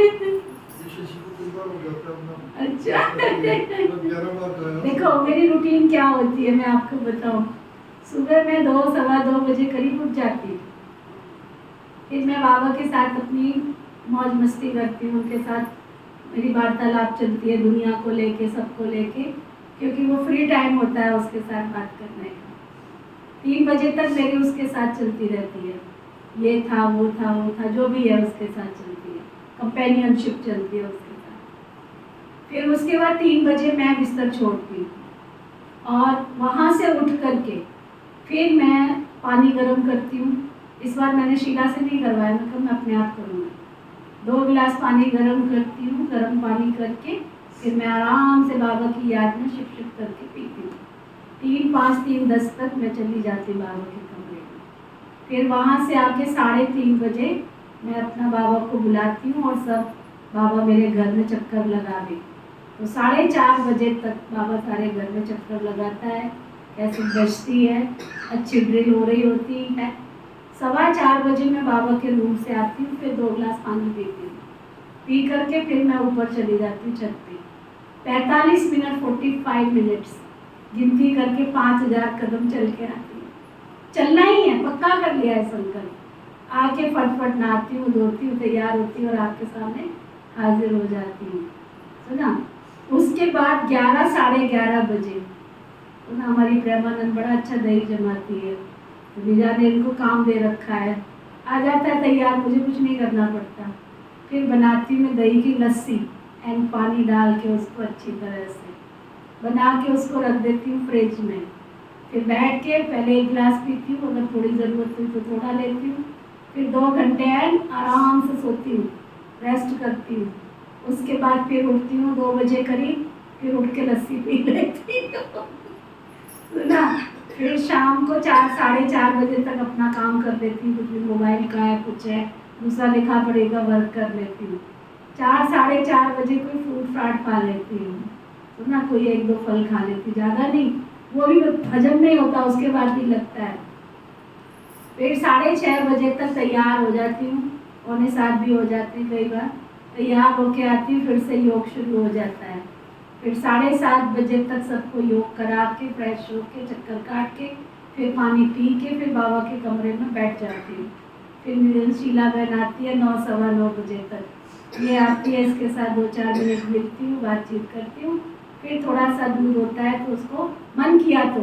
शिशु को 2 बार हो जाता है अपना। अच्छा 11 बार खाया। देखो मेरी रूटीन क्या होती है, मैं आपको बताऊं। सुबह मैं 2 सवा 2 बजे करीब उठ जाती हूँ। फिर मैं बाबा के साथ अपनी मौज मस्ती करती हूँ, उनके साथ मेरी वार्तालाप चलती है दुनिया को लेके, सबको लेके, क्योंकि वो फ्री टाइम होता है उसके साथ बात करने का। 3 बजे तक मेरी उसके साथ चलती रहती है, ये था वो था वो था, जो भी है उसके साथ चलती है, कंपेनियनशिप चलती है उसके साथ। फिर उसके बाद 3 बजे मैं बिस्तर छोड़ती हूँ और वहाँ से उठ करके फिर मैं पानी गर्म करती हूँ। इस बार मैंने शीला से नहीं करवाया, मतलब मैं अपने आप करूँगी। 2 गिलास पानी गर्म करती हूँ, गर्म पानी करके फिर मैं आराम से बाबा की याद में शिप शिप करके पीती हूँ। 3, 5, 3, 10 तक मैं चली जाती हूँ बाबा के कमरे में। फिर वहाँ से आके 3:30 बजे मैं अपना बाबा को बुलाती हूँ और सब बाबा मेरे घर में चक्कर लगा दे। तो 4:30 बजे तक बाबा सारे घर में चक्कर लगाता है, कैसे बजती है, अच्छी ड्रिल हो रही होती है। 4:15 बजे मैं बाबा के रूम से आती हूँ, फिर 2 गिलास पानी पीती हूँ, पी करके फिर मैं ऊपर चली जाती हूँ छत पे। 45 मिनट 45 मिनट्स गिनती करके 5000 कदम चल के आती हूँ। चलना ही है, पक्का कर लिया है संकल्प। आके फटफट नहाती हूँ, धोती हूँ, तैयार होती हूँ और आपके सामने हाजिर हो जाती हूँ, सुना। उसके बाद 11, 11:30 बजे सुना, हमारी प्रेमानंद बड़ा अच्छा दही जमाती है, विजा ने इनको काम दे रखा है, आ जाता है तैयार, मुझे कुछ नहीं करना पड़ता। फिर बनाती हूँ मैं दही की लस्सी एंड पानी डाल के उसको अच्छी तरह से बना के उसको रख देती हूँ फ्रिज में। फिर बैठ के पहले 1 गिलास पीती हूँ, अगर थोड़ी ज़रूरत हुई तो थोड़ा लेती हूँ। फिर 2 घंटे एंड आराम से सोती हूँ, रेस्ट करती हूँ। उसके बाद फिर उठती हूँ 2 बजे करीब, फिर उठ के लस्सी पी लेती हूँ, सुना। फिर शाम को 4, 4:30 बजे तक अपना काम कर देती हूँ, कुछ भी मोबाइल का है, कुछ है, दूसरा लिखा पड़ेगा, वर्क कर लेती हूँ। 4, 4:30 बजे कोई फ्रूट फ्राट खा लेती हूँ, सुना, कोई 1-2 फल खा लेती, ज़्यादा नहीं, वो भी हजम नहीं होता, उसके बाद भी लगता है। फिर 6:30 बजे तक तैयार हो जाती हूँ, 6:45 भी हो जाती है कई बार। तैयार होके आती हूँ, फिर से योग शुरू हो जाता है। फिर 7:30 बजे तक सबको योग करा के फ्रेश होके चक्कर काट के फिर पानी पी के फिर बाबा के कमरे में बैठ जाती हूँ। फिर शीला बहन आती है 9, सवा 9 बजे तक, ये आती है, इसके साथ 2-4 मिनट मिलती हूँ, बातचीत करती हूँ। फिर थोड़ा सा दूध होता है तो उसको मन किया तो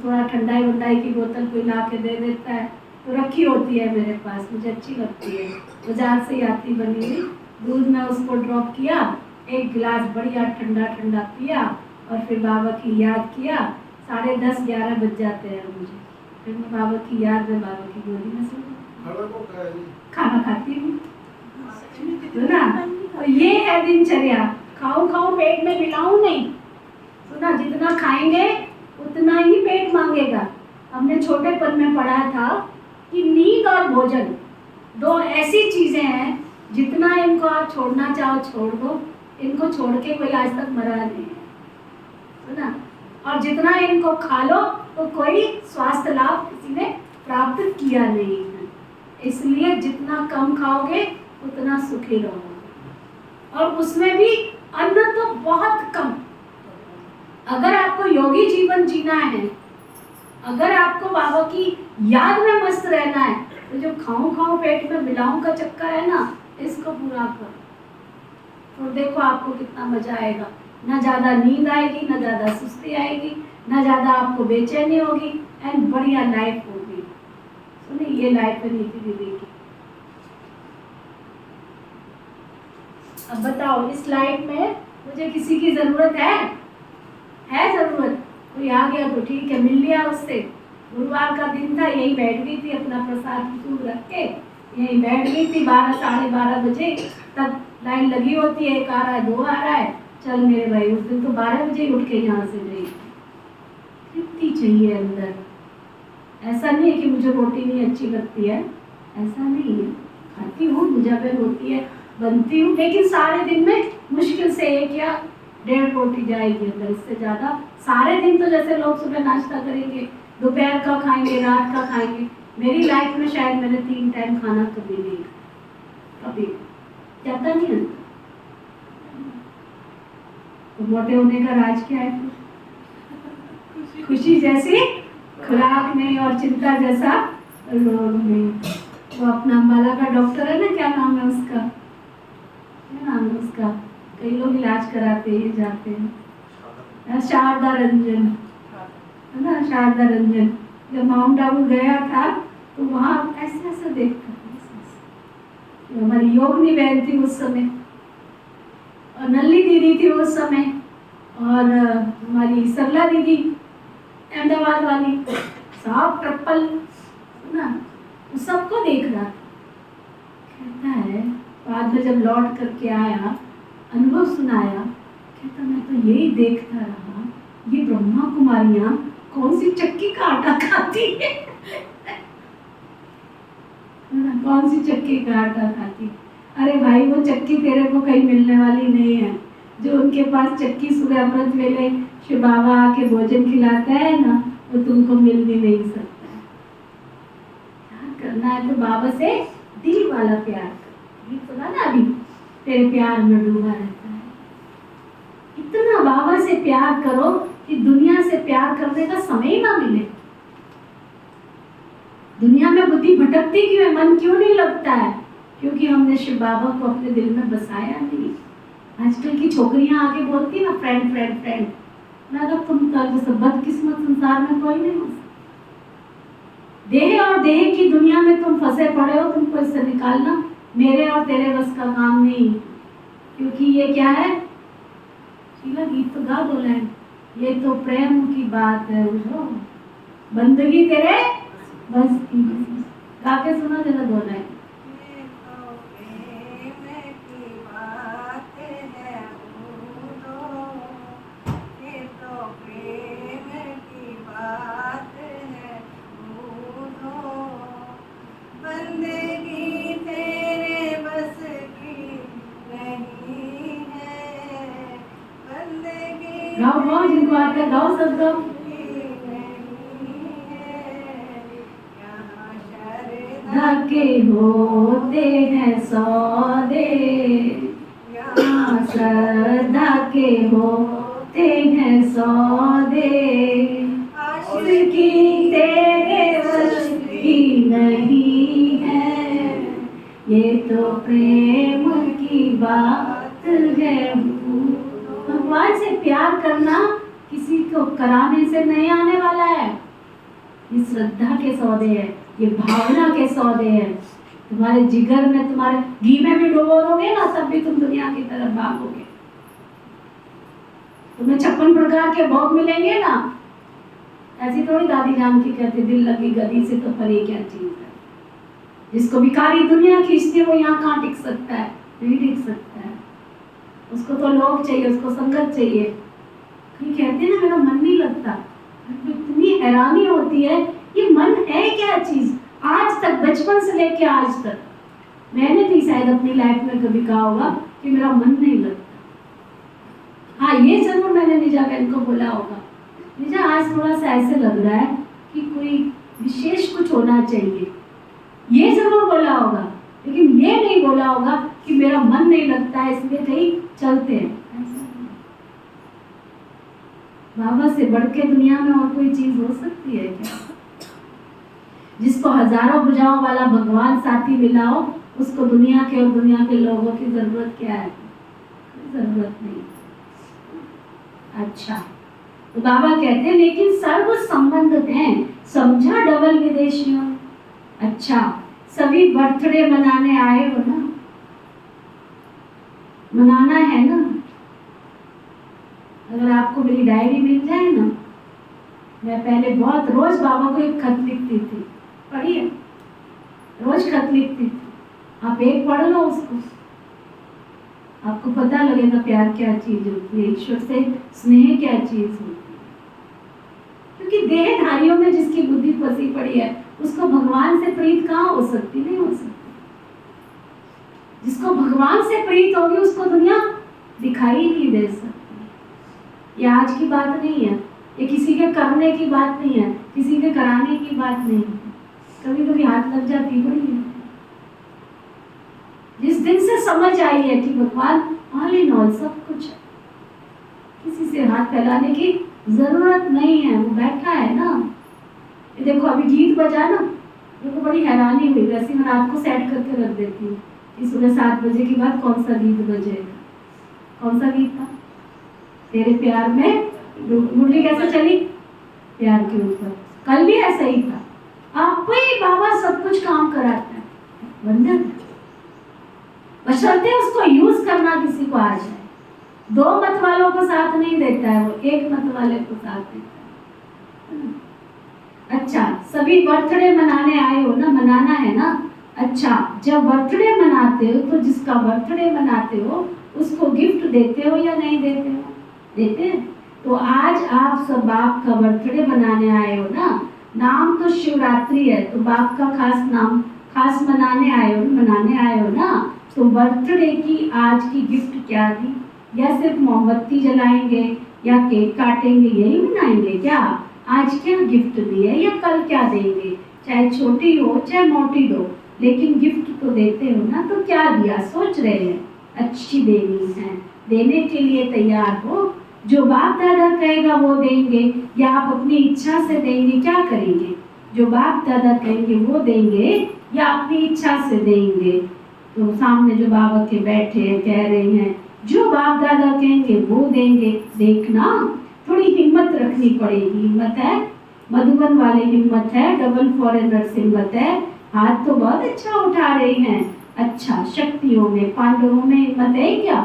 थोड़ा ठंडाई वंडाई की बोतल कोई ला के दे देता है, तो रखी होती है मेरे पास, मुझे अच्छी लगती है, बाजार से आती बनी हुई दूध में उसको ड्रॉप किया, 1 गिलास बढ़िया ठंडा ठंडा पिया और फिर बाबा की याद किया। 10:30, 11 बज जाते हैं मुझे, फिर मैं बाबा की याद में बाबा की गोदी में सो खाना खाती हूँ, सुना। तो ये है दिनचर्या, खाऊं खाऊं पेट में मिलाऊं नहीं, सुना। जितना खाएंगे उतना ही पेट मांगेगा। हमने छोटेपन में पढ़ा था कि नींद और भोजन 2 ऐसी चीजें हैं, जितना इनको आप छोड़ना चाहो छोड़ दो, इनको छोड़ के कोई आज तक मरा नहीं है, सुना। और जितना इनको खा लो तो कोई स्वास्थ्य लाभ किसी ने प्राप्त किया नहीं है। इसलिए जितना कम खाओगे उतना सुखी रहो। और उसमें भी अन्न तो बहुत कम। अगर आपको योगी जीवन जीना है, अगर आपको बाबा की याद में मस्त रहना है, तो जो खाऊं पेट में मिलाऊं का चक्कर है ना, इसको पूरा करो। तो देखो आपको कितना मजा आएगा। ना ज्यादा नींद आएगी, ना ज्यादा सुस्ती आएगी, ना ज्यादा आपको बेचैनी होगी, एंड बढ़िया लाइफ होगी। सुनिए, ये लाइफ है नीति दीदी की। अब बताओ, इस लाइफ में मुझे किसी की जरूरत है जरूरत? कोई आ गया तो ठीक है, मिल लिया उससे। गुरुवार का दिन था, यही बैठ गई थी अपना प्रसाद की चूर रख के, यही बैठ गई थी। 12 साढ़े 12 बजे तक लाइन लगी होती है, एक आ रहा है, 2 आ रहा है, चल मेरे भाई। उस दिन तो 12 बजे ही उठ के यहाँ से गई। कितनी चाहिए अंदर। ऐसा नहीं है कि मुझे रोटी नहीं अच्छी लगती है, ऐसा नहीं है, खाती हूँ, मुझे पे होती है, बनती हूँ, लेकिन सारे दिन में मुश्किल से 1 या 1.5 रोटी जाएगी अंदर, इससे ज़्यादा सारे दिन तो जैसे लोग सुबह नाश्ता करेंगे, दोपहर का खाएंगे, रात का खाएंगे। मेरी लाइफ में शायद मैंने 3 टाइम खाना कभी नहीं, कभी जाता नहीं है। तो मोटे होने का राज क्या है? खुशी जैसी खुराक नहीं और चिंता जैसा रोग नहीं। वो अपना अम्बाला का डॉक्टर है ना, क्या नाम है उसका, क्या नाम है उसका, कई लोग इलाज कराते हैं, जाते हैं, शारदा रंजन है ना, शारदा रंजन। जब माउंट आबू गया था तो वहाँ ऐसे ऐसे देखता था। हमारी योगिनी बहन थी उस समय, और नल्ली दीदी थी उस समय, और हमारी सरला दीदी अहमदाबाद वाली, साफ ट्रिपल ना, उस सबको देख रहा था। कहता है बाद में जब लौट करके आया, अनुभव सुनाया, कहता मैं तो यही देखता रहा, ये ब्रह्मा कुमारियां कौन सी चक्की का आटा खाती है कौन सी चक्की का आटा खाती। अरे भाई, वो चक्की तेरे को कहीं मिलने वाली नहीं है। जो उनके पास चक्की सुबह अमृत वेले शिव बाबा आके भोजन खिलाता है ना, वो तुमको मिल भी नहीं सकता है। क्या करना है तो बाबा से दिल वाला प्यार कर। ये सुना ना अभी, तेरे प्यार में डूबा रहता है। इतना बाबा से प्यार करो कि दुनिया से प्यार करने का समय ही ना मिले। दुनिया में बुद्धि भटकती क्यों है, मन क्यों नहीं लगता है? क्योंकि हमने शिव बाबा को अपने दिल में बसाया नहीं। आजकल की छोकरियां आके बोलती है ना, फ्रेंड फ्रेंड फ्रेंड। मैं अगर तुम जैसे बदकिस्मत संसार में कोई नहीं हो सकता। देह और देह की दुनिया में तुम फंसे पड़े हो, तुमको इससे निकालना मेरे और तेरे बस का काम नहीं। क्योंकि ये क्या है, शीला गीत तो गा बोला है, ये तो प्रेम की बात है, बुझो बंदगी तेरे बस की। गा के सुना जरा बोला है। गाओ गाओ, जिनको आता है गाओ, सब गाओ। धके होते हैं सौदे, श्रद्धा के होते हैं सौदे, उसकी तेरे वश की नहीं है, ये तो प्रेम की बात है। भगवान से प्यार करना किसी को कराने से नहीं आने वाला है। ये श्रद्धा के सौदे हैं, ये भावना के सौदे हैं। तुम्हारे जिगर में, तुम्हारे घी में भी डुबो दोगे ना, तब भी तुम दुनिया की तरफ भागोगे। तुम्हें 56 प्रकार के भोग मिलेंगे ना। ऐसी थोड़ी दादी जान की कहते, दिल लगी गदी से तो परे क्या चीज है। जिसको भिखारी दुनिया खींचती है, वो यहाँ कहाँ टिक सकता है? नहीं टिक सकता है। उसको तो लोग चाहिए, उसको संगत चाहिए। कहीं कहते ना मेरा मन नहीं लगता, इतनी हैरानी होती है, ये मन है क्या चीज? आज तक, बचपन से लेके आज तक मैंने नहीं शायद अपनी लाइफ में कभी कहा होगा कि मेरा मन नहीं लगता। हाँ, ये जरूर मैंने निजा बहन को बोला होगा, निजा आज थोड़ा सा ऐसे लग रहा है कि कोई विशेष कुछ होना चाहिए, ये जरूर बोला होगा। लेकिन ये नहीं बोला होगा कि मेरा मन नहीं लगता है इसलिए कहीं चलते हैं। बाबा से बढ़ के दुनिया में और कोई चीज हो सकती है क्या? जिसको हजारों भुजाओं वाला भगवान साथी मिला हो, उसको दुनिया के और दुनिया के लोगों की जरूरत क्या है? कोई जरूरत नहीं। अच्छा, तो बाबा कहते हैं लेकिन सर्व संबंध हैं, समझा डबल विदेशियों। अच्छा, सभी बर्थडे मनाने आए हो ना, मनाना है ना। अगर आपको मेरी डायरी मिल जाए ना, मैं पहले बहुत रोज बाबा को एक खत लिखती थी, पढ़िए, रोज खत लिखती थी। आप एक पढ़ लो उसको, आपको पता लगेगा प्यार क्या चीज होती है, ईश्वर से स्नेह क्या चीज होती है। क्योंकि देहधारियों में जिसकी बुद्धि फंसी पड़ी है, उसको भगवान से प्रीत कहाँ हो सकती? नहीं हो सकती। जिसको भगवान से प्रीत होगी उसको दुनिया दिखाई नहीं दे सकती। ये आज की बात नहीं है, ये किसी के करने की बात नहीं है, किसी के कराने की बात नहीं है। कभी कभी हाथ लग जाती बड़ी है। जिस दिन से समझ आई है कि भगवान ऑल इन ऑल सब कुछ है, किसी से हाथ फैलाने की जरूरत नहीं है, वो बैठा है ना। ये देखो अभी गीत बजा ना, मेरे को बड़ी हैरानी हुई। वैसे मैं रात को सेट करके रख देती हूँ कि सुबह 7 बजे के बाद कौन सा गीत बजेगा। कौन सा गीत था? तेरे प्यार में मुरली कैसे चली? प्यार के ऊपर। कल भी ऐसा ही था। आप ही बाबा सब कुछ काम कराता है, वंदन, बशर्ते उसको यूज करना किसी को आ जाए। 2 मत वालों को साथ नहीं देता है, वो 1 मत वाले को साथ देता है। अच्छा, सभी बर्थडे मनाने आए हो ना, मनाना है ना। अच्छा, जब बर्थडे मनाते हो तो जिसका बर्थडे मनाते हो उसको गिफ्ट देते हो या नहीं देते हो? देते हैं। तो आज आप सब बाप का बर्थडे मनाने आए हो ना, नाम तो शिवरात्रि है, तो बाप का खास नाम खास मनाने आए हो ना। तो बर्थडे की आज की गिफ्ट क्या दी? या सिर्फ मोमबत्ती जलाएंगे या केक काटेंगे, यही मनाएंगे क्या? आज क्या गिफ्ट दिए या कल क्या देंगे? चाहे छोटी हो चाहे मोटी दो, लेकिन गिफ्ट तो देते हो ना। तो क्या दिया सोच रहे हैं? अच्छी देनी है, देने के लिए तैयार हो। जो बाप दादा कहेगा वो देंगे या आप अपनी इच्छा से देंगे? क्या करेंगे? जो बाप दादा कहेंगे वो देंगे या अपनी इच्छा से देंगे? तो सामने जो बाबा के बैठे हैं कह रहे हैं जो बाप दादा कहेंगे वो देंगे। देखना, थोड़ी हिम्मत रखनी पड़ेगी। हिम्मत है, मधुबन वाले हिम्मत है, डबल फॉरेनर्स हिम्मत है। हाथ तो बहुत अच्छा उठा रहे हैं। अच्छा, शक्तियों में, पांडवों में हिम्मत है क्या?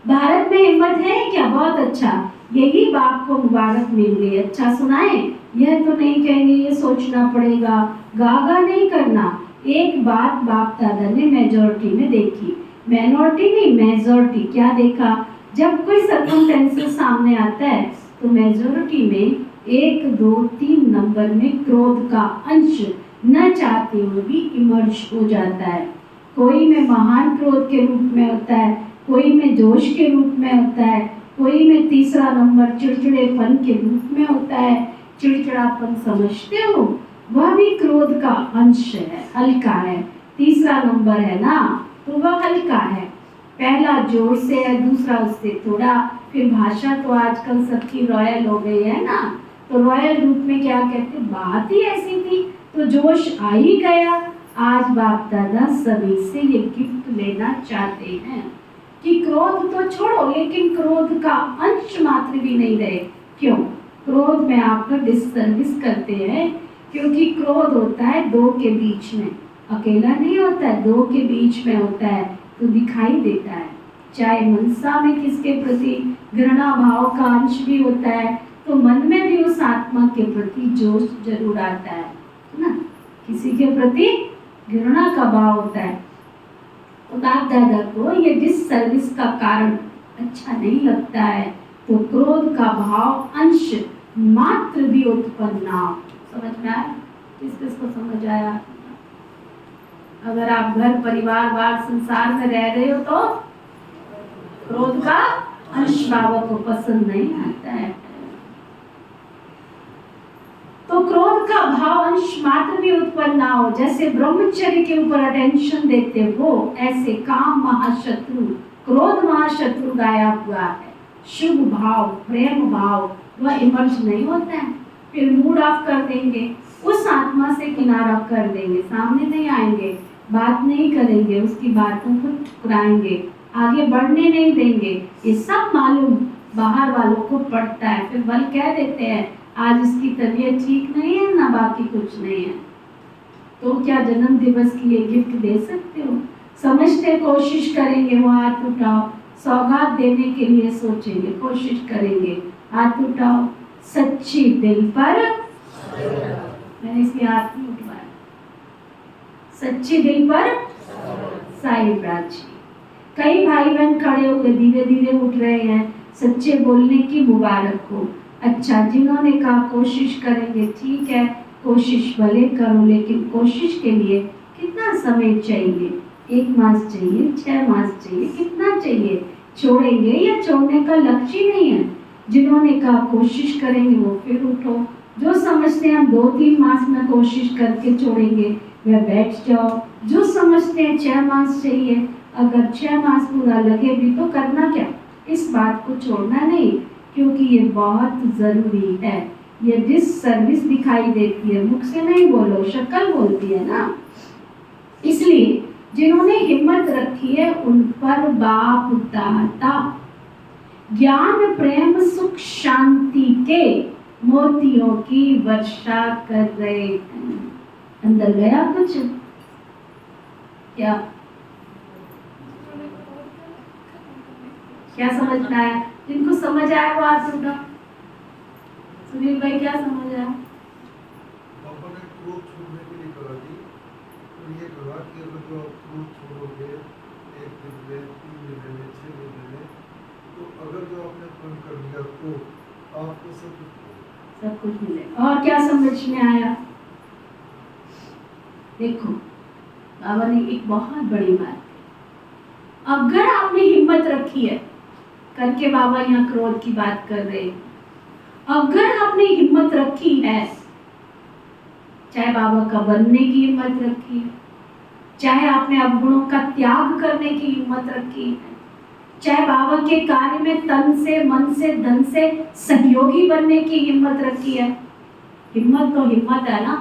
भारत में हिम्मत है क्या? बहुत अच्छा, यही बाप को मुबारक मिल गई। अच्छा सुनाए, यह तो नहीं कहेंगे, ये सोचना पड़ेगा, गागा नहीं करना। एक बात बाप दादा ने मेजॉरिटी में देखी, माइनॉरिटी नहीं मेजॉरिटी। क्या देखा? जब कोई सर्कमस्टेंसेस सामने आता है तो मेजॉरिटी में 1, 2, 3 नंबर में क्रोध का अंश न चाहते हुए भी इमर्ज हो जाता है। कोई में महान क्रोध के रूप में होता है, कोई में जोश के रूप में होता है, कोई में तीसरा नंबर चिड़चिड़ेपन के रूप में होता है। चिड़चिड़ापन समझते हो, वह भी क्रोध का अंश है, हल्का है। तीसरा नंबर है ना, तो वह हल्का है। पहला जोर से है, दूसरा उससे थोड़ा। फिर भाषा तो आजकल सबकी रॉयल हो गई है ना, तो रॉयल रूप में क्या कहते, बात ही ऐसी थी तो जोश आ ही गया। आज बाप दादा सभी से ये गिफ्ट लेना चाहते हैं कि क्रोध तो छोड़ो, लेकिन क्रोध का अंश मात्र भी नहीं रहे। क्यों? क्रोध में आपका डिससर्विस करते हैं, क्योंकि क्रोध होता है 2 के बीच में, अकेला नहीं होता है, 2 के बीच में होता है, तो दिखाई देता है। चाहे मनसा में किसके प्रति घृणा भाव का अंश भी होता है, तो मन में भी उस आत्मा के प्रति जोश जरूर आता है ना, किसी के प्रति घृणा का भाव होता है। तो बाप दादा को ये डिससर्विस का कारण अच्छा नहीं लगता है, तो क्रोध का भाव अंश मात्र भी उत्पन्न ना हो। समझ में आया? किस किस को समझ आया? अगर आप घर परिवार बार संसार में रह रहे हो तो क्रोध का अंश बाबा को पसंद नहीं आता है। तो क्रोध का भाव अंश मात्र भी उत्पन्न ना हो, जैसे ब्रह्मचर्य के ऊपर अटेंशन देते हो, ऐसे काम महाशत्रु, क्रोध महाशत्रु गाया हुआ है। शुभ भाव, प्रेम भाव वह इमर्ज नहीं होता है, फिर मूड ऑफ कर देंगे, उस आत्मा से किनारा कर देंगे, सामने नहीं आएंगे, बात नहीं करेंगे, उसकी बातों को ठुकराएंगे, आगे बढ़ने नहीं देंगे। ये सब मालूम बाहर वालों को पड़ता है, फिर बल कह देते हैं आज इसकी तबीयत ठीक नहीं है, ना बाकी कुछ नहीं है, तो क्या जन्म दिवस के लिए गिफ्ट दे सकते हो? समझते कोशिश करेंगे, वो हाथ उठाओ, सौगात देने के लिए सोचेंगे, कोशिश करेंगे, हाथ उठाओ, सच्ची दिल पर, मैंने इसलिए हाथ नहीं उठवाया, सच्ची दिल पर साईं प्राची। कई भाई बहन खड़े हुए धीरे धीरे उठ रहे हैं, सच्चे बोलने की मुबारक हो। अच्छा, जिन्होंने कहा कोशिश करेंगे, ठीक है, कोशिश भले करो, लेकिन कोशिश के लिए कितना समय चाहिए? 1 मास चाहिए, 6 मास चाहिए, कितना चाहिए? छोड़ेंगे या छोड़ने का लक्ष्य ही नहीं है। जिन्होंने कहा कोशिश करेंगे वो फिर उठो, जो समझते हैं हम 2-3 मास में कोशिश करके छोड़ेंगे वह बैठ जाओ, जो समझते हैं 6 मास चाहिए, अगर 6 मास पूरा लगे भी तो करना क्या, इस बात को छोड़ना नहीं, क्योंकि ये बहुत जरूरी है। ये डिस सर्विस दिखाई देती है, मुख से नहीं बोलो, शक्ल बोलती है ना। इसलिए जिन्होंने हिम्मत रखी है उन पर बाप दाता ज्ञान प्रेम सुख शांति के मोतियों की वर्षा कर रहे हैं। अंदर गया कुछ क्या? क्या समझ में आया? जिनको समझ आया वो आज सुना। सुनील भाई क्या समझ आया? पापा ने क्रोध छोड़ने के लिए कहा थी, और ये कहा कि अगर जो आप क्रोध छोड़ोगे 1 दिन में, 3 महीने में, 6 महीने में, तो अगर जो आपने मन कर लिया तो आपको सब कुछ मिलेगा। और क्या समझ में आया? देखो, बाबा ने एक बहुत बड़ी बात कही, अगर आपने हिम्मत रखी है करके, बाबा यहाँ क्रोध की बात कर रहे हैं, अगर आपने हिम्मत रखी है, चाहे बाबा का बनने की हिम्मत रखी है, चाहे आपने अवगुणों का त्याग करने की हिम्मत रखी है, चाहे बाबा के कार्य में तन से, मन से, धन से सहयोगी बनने की हिम्मत रखी है। हिम्मत तो हिम्मत है ना।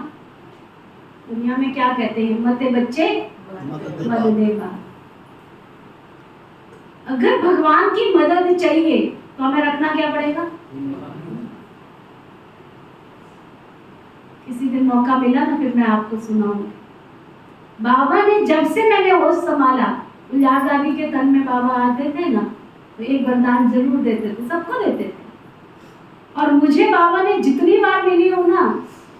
दुनिया में क्या कहते हैं, हिम्मत है बच्चे मत देगा। अगर भगवान की मदद चाहिए तो हमें रखना क्या पड़ेगा? किसी दिन मौका मिला ना, फिर मैं आपको सुनाऊंगी। बाबा ने जब से मैंने होश संभाला, गुलजार दादी के तन में बाबा आते थे ना, तो एक वरदान जरूर देते थे, सबको देते थे। और मुझे बाबा ने जितनी बार मिली हूं ना,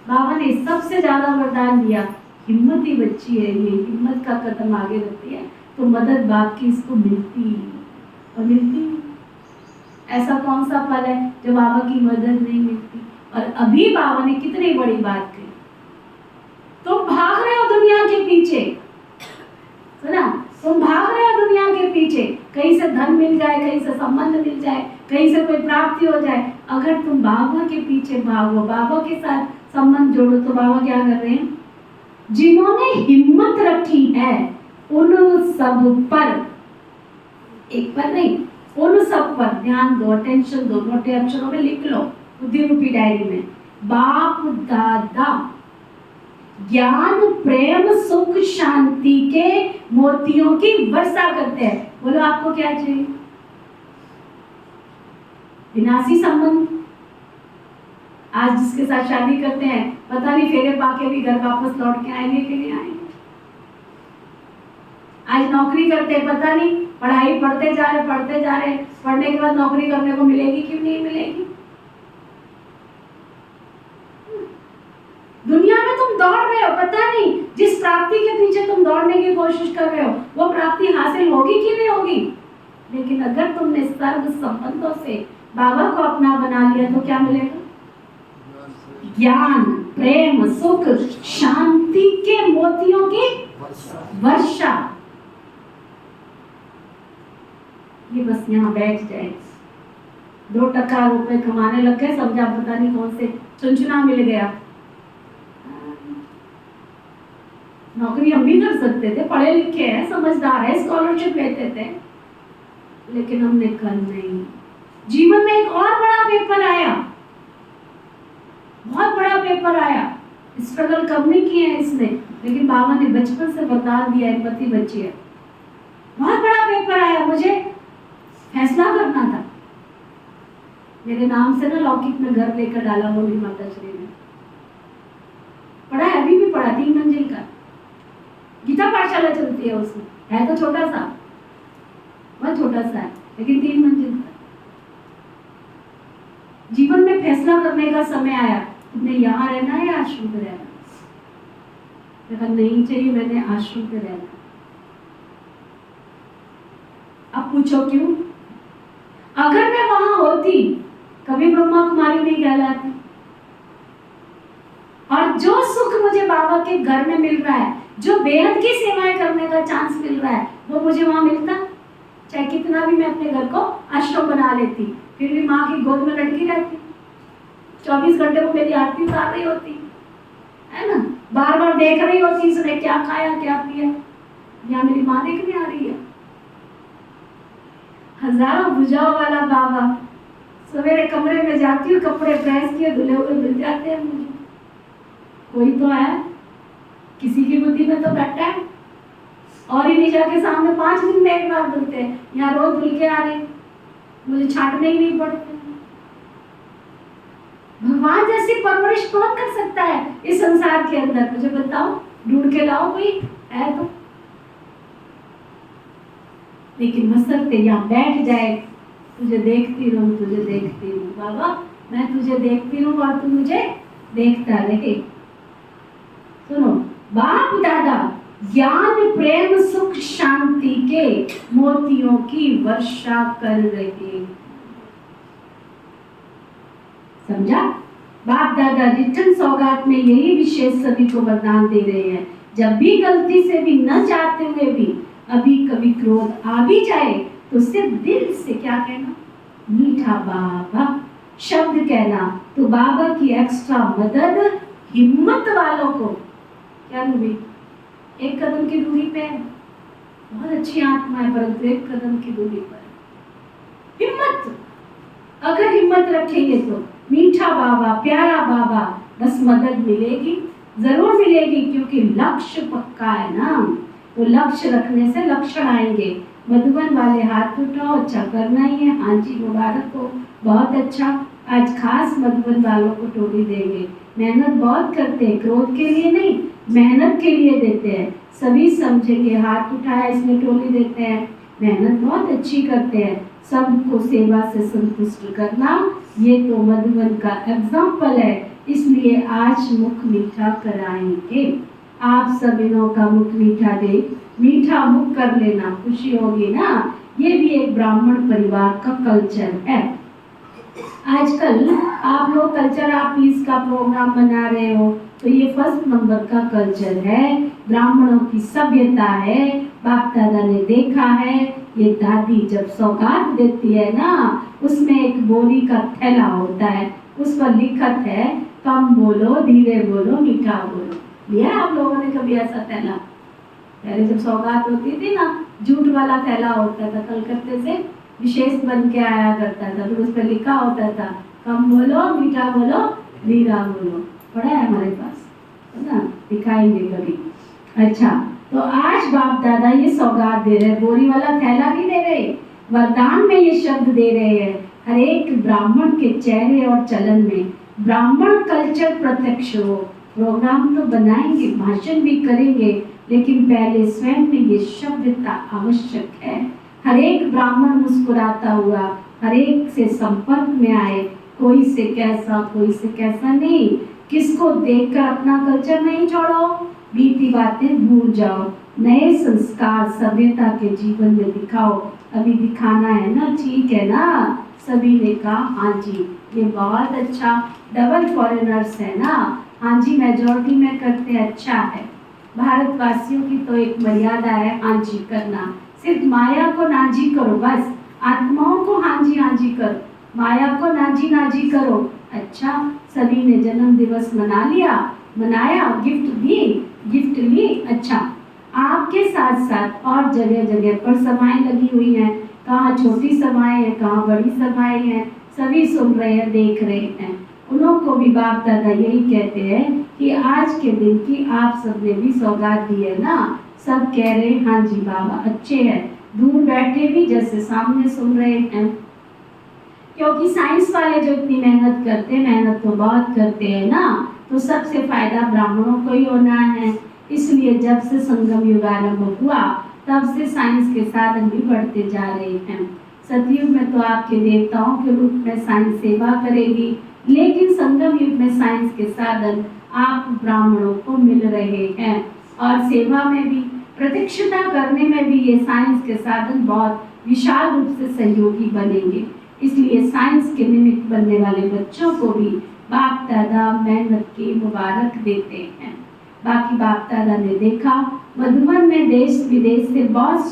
बाबा ने सबसे ज्यादा वरदान दिया, हिम्मती बच्ची है ये, हिम्मत का कदम आगे रखती है तो मदद बाप की इसको मिलती और मिलती। ऐसा कौन सा फल है जो बाबा की मदद नहीं मिलती? और अभी बाबा ने कितनी बड़ी बात कही, तुम भाग रहे हो दुनिया के पीछे, सुना, तुम भाग रहे हो दुनिया के पीछे, कहीं से धन मिल जाए, कहीं से संबंध मिल जाए, कहीं से कोई प्राप्ति हो जाए। अगर तुम बाबा के पीछे भागो, बाबा के साथ संबंध जोड़ो, तो बाबा क्या कर रहे हैं? जिन्होंने हिम्मत रखी है उन सब पर, एक पर नहीं, उन सब पर ध्यान दो, अटेंशन दो, मोटे अक्षरों में लिख लो बुद्धि रूपी डायरी में, बाप दादा ज्ञान प्रेम सुख शांति के मोतियों की वर्षा करते हैं। बोलो आपको क्या चाहिए? विनाशी संबंध। आज जिसके साथ शादी करते हैं, पता नहीं फेरे पाके भी घर वापस लौट के आएंगे कि नहीं आएंगे। आज नौकरी करते हैं, पता नहीं पढ़ाई पढ़ते जा रहे, पढ़ने के बाद नौकरी करने को मिलेगी कि नहीं मिलेगी। दुनिया में तुम दौड़ रहे हो, पता नहीं जिस प्राप्ति के पीछे तुम दौड़ने की कोशिश कर रहे हो वो प्राप्ति हासिल होगी कि नहीं होगी। लेकिन अगर तुमने सर्व संबंधों से बाबा को अपना बना लिया तो क्या मिलेगा? ज्ञान प्रेम सुख शांति के मोतियों की वर्षा। ये बस यहाँ बैठ जाए, 2 टका रुपए कमाने लग गए, समझा पता नहीं कौन से चुनचुना मिल गया, नौकरी हम भी कर सकते थे, पढ़े लिखे हैं, समझदार है, स्कॉलरशिप लेते थे, लेकिन हमने कर नहीं। जीवन में एक और बड़ा पेपर आया, बहुत बड़ा पेपर आया, स्ट्रगल कम नहीं किए हैं इसने, लेकिन बाबा ने बचपन से बता दिया एक पति बच्ची है। बहुत बड़ा पेपर आया, मुझे फैसला करना था। मेरे नाम से ना लौकिक में घर लेकर डाला बोली माता श्री ने, पढ़ा है, अभी भी पढ़ा, 3 मंजिल का गीता पाठशाला चलती है उसमें, है तो छोटा सा, बहुत छोटा सा है, लेकिन 3 मंजिल का। जीवन में फैसला करने का समय आया, तुमने यहाँ रहना है या आश्रम पे रहना? मैंने कहा नहीं चाहिए, मैंने आश्रम पे रहना। अब पूछो क्यों? अगर मैं वहां होती कभी ब्रह्मा कुमारी नहीं कहलाती। और जो सुख मुझे बाबा के घर में मिल रहा है, जो बेहद की सेवाएं करने का चांस मिल रहा है, वो मुझे वहां मिलता। चाहे कितना भी मैं अपने घर को आश्रम बना लेती, फिर भी माँ की गोद में लटकी रहती, 24 घंटे वो मेरी आरती उतार रही होती है ना, बार बार देख रही होती इसने क्या खाया क्या पिया, या मेरी माँ देखने आ रही है। हजारों भुजाओं वाला बाबा, सवेरे कमरे में जाती हूँ, कपड़े प्रेस किए धुले हुए मिल जाते हैं मुझे। कोई तो है, किसी की बुद्धि में तो बैठा है, और ही निशा के सामने 5 दिन में एक बार धुलते हैं, यहाँ रोज धुल के आ रहे, मुझे छाटने ही नहीं पड़ते। भगवान जैसी परवरिश कौन कर सकता है इस संसार के अंदर? मुझे बताओ, ढूंढ के लाओ कोई है तो। लेकिन बसरते यहाँ बैठ जाए, तुझे देखती रहूं, तुझे देखती रहूं बाबा, मैं तुझे देखती रहूं और तू मुझे देखता रहे। सुनो, बाप दादा ज्ञान प्रेम सुख शांति के मोतियों की वर्षा कर रहे। समझा? बाप दादा रिटर्न सौगात में यही विशेष सभी को वरदान दे रहे हैं। जब भी गलती से भी न चाहते हुए भी अभी कभी क्रोध आ भी जाए तो सिर्फ दिल से क्या कहना, मीठा बाबा शब्द कहना, तो बाबा की एक्स्ट्रा मदद हिम्मत वालों को क्या मिली? 1 कदम की दूरी पे है, बहुत अच्छी आत्मा है, परंतु 1 कदम की दूरी पर हिम्मत, अगर हिम्मत रखेंगे तो मीठा बाबा, प्यारा बाबा, बस मदद मिलेगी, जरूर मिलेगी, क्योंकि लक्ष्य पक्का है ना। तो लक्ष्य रखने से लक्षण आएंगे। मधुबन वाले हाथ उठाओ, अच्छा करना ही है। हाँ जी, मुबारक हो, बहुत अच्छा। आज खास मधुबन वालों को टोली देंगे। मेहनत बहुत करते हैं, क्रोध के लिए नहीं, मेहनत के लिए देते हैं। सभी समझेंगे, हाथ उठाया इसमें टोली देते हैं, मेहनत बहुत अच्छी करते हैं, सबको सेवा से संतुष्ट करना, ये तो मधुबन का एग्जाम्पल है। इसलिए आज मुख मीठा कराएंगे। आप सब इनों का मुख मीठा दे, मीठा मुख कर लेना, खुशी होगी ना। ये भी एक ब्राह्मण परिवार का कल्चर है। आजकल आप लोग कल्चरल पीस का प्रोग्राम बना रहे हो, तो ये 1 नंबर का कल्चर है, ब्राह्मणों की सभ्यता है। बाप दादा ने देखा है, ये दादी जब सौगात देती है ना, उसमें एक बोरी का थैला होता है, उस पर लिखत है कम बोलो, धीरे बोलो, मीठा बोलो। लिया आप लोगों ने कभी ऐसा थैला? पहले जब सौगात होती थी ना, जूट वाला थैला होता था, कलकत्ते से विशेष बन के आया करता था, फिर उस पर लिखा होता था कम बोलो, मीठा बोलो, धीरा बोलो। पड़ा है हमारे पास, है ना, दिखाएंगे कभी। अच्छा, तो आज बाप दादा ये सौगात दे रहे, बोरी वाला थैला नहीं दे रहे, वरदान में ये शब्द दे रहे हैं। हर एक ब्राह्मण के चेहरे और चलन में ब्राह्मण कल्चर प्रत्यक्ष हो। प्रोग्राम तो बनाएंगे, भाषण भी करेंगे, लेकिन पहले स्वयं में ये शब्दता आवश्यक है। हर एक ब्राह्मण मुस्कुराता हुआ हर एक से संपर्क में आए, कोई से कैसा कोई से कैसा नहीं। किसको देखकर अपना कल्चर नहीं छोड़ो, बीती बातें भूल जाओ, नए संस्कार सभ्यता के जीवन में दिखाओ। अभी दिखाना है ना, ठीक है ना? सभी ने कहा हाँ जी, ये बहुत अच्छा। डबल फॉरेनर्स है ना, हाँ जी, मेजॉरिटी में करते अच्छा है। भारतवासियों की तो एक मर्यादा है हाँ जी करना, सिर्फ माया को ना जी करो, बस आत्माओं को हाँ जी करो, माया को ना जी करो। अच्छा, सभी ने जन्म दिवस मना लिया, मनाया, गिफ्ट दी, गिफ्ट ली। अच्छा, आपके साथ साथ और जगह जगह पर समाएं लगी हुई हैं, कहाँ छोटी समाएं हैं, कहाँ बड़ी समाएं हैं, सभी सुन रहे हैं, देख रहे हैं। उन्हों को भी बाप दादा यही कहते हैं कि आज के दिन की आप सबने भी सौगात दी है ना। सब कह रहे हैं हाँ जी बाबा अच्छे हैं, दूर बैठे भी जैसे सामने सुन रहे हैं। क्योंकि साइंस वाले जो इतनी मेहनत करते हैं, मेहनत तो बहुत करते हैं ना, तो सबसे फायदा ब्राह्मणों को ही होना है। इसलिए जब से संगम युग आरंभ हुआ तब से साइंस के साधन भी बढ़ते जा रहे हैं। सतयुग में तो आपके देवताओं के रूप में साइंस सेवा करेगी, लेकिन संगम युग में साइंस के साधन आप ब्राह्मणों को मिल रहे हैं और सेवा में भी, प्रतीक्षता करने में भी ये साइंस के साधन बहुत विशाल रूप से सहयोगी बनेंगे। इसलिए साइंस के निमित्त बनने वाले बच्चों को भी बाप दादा मेहनत की मुबारक देते हैं। बाकी बाप दादा ने देखा मधुबन में देश विदेश से बहुत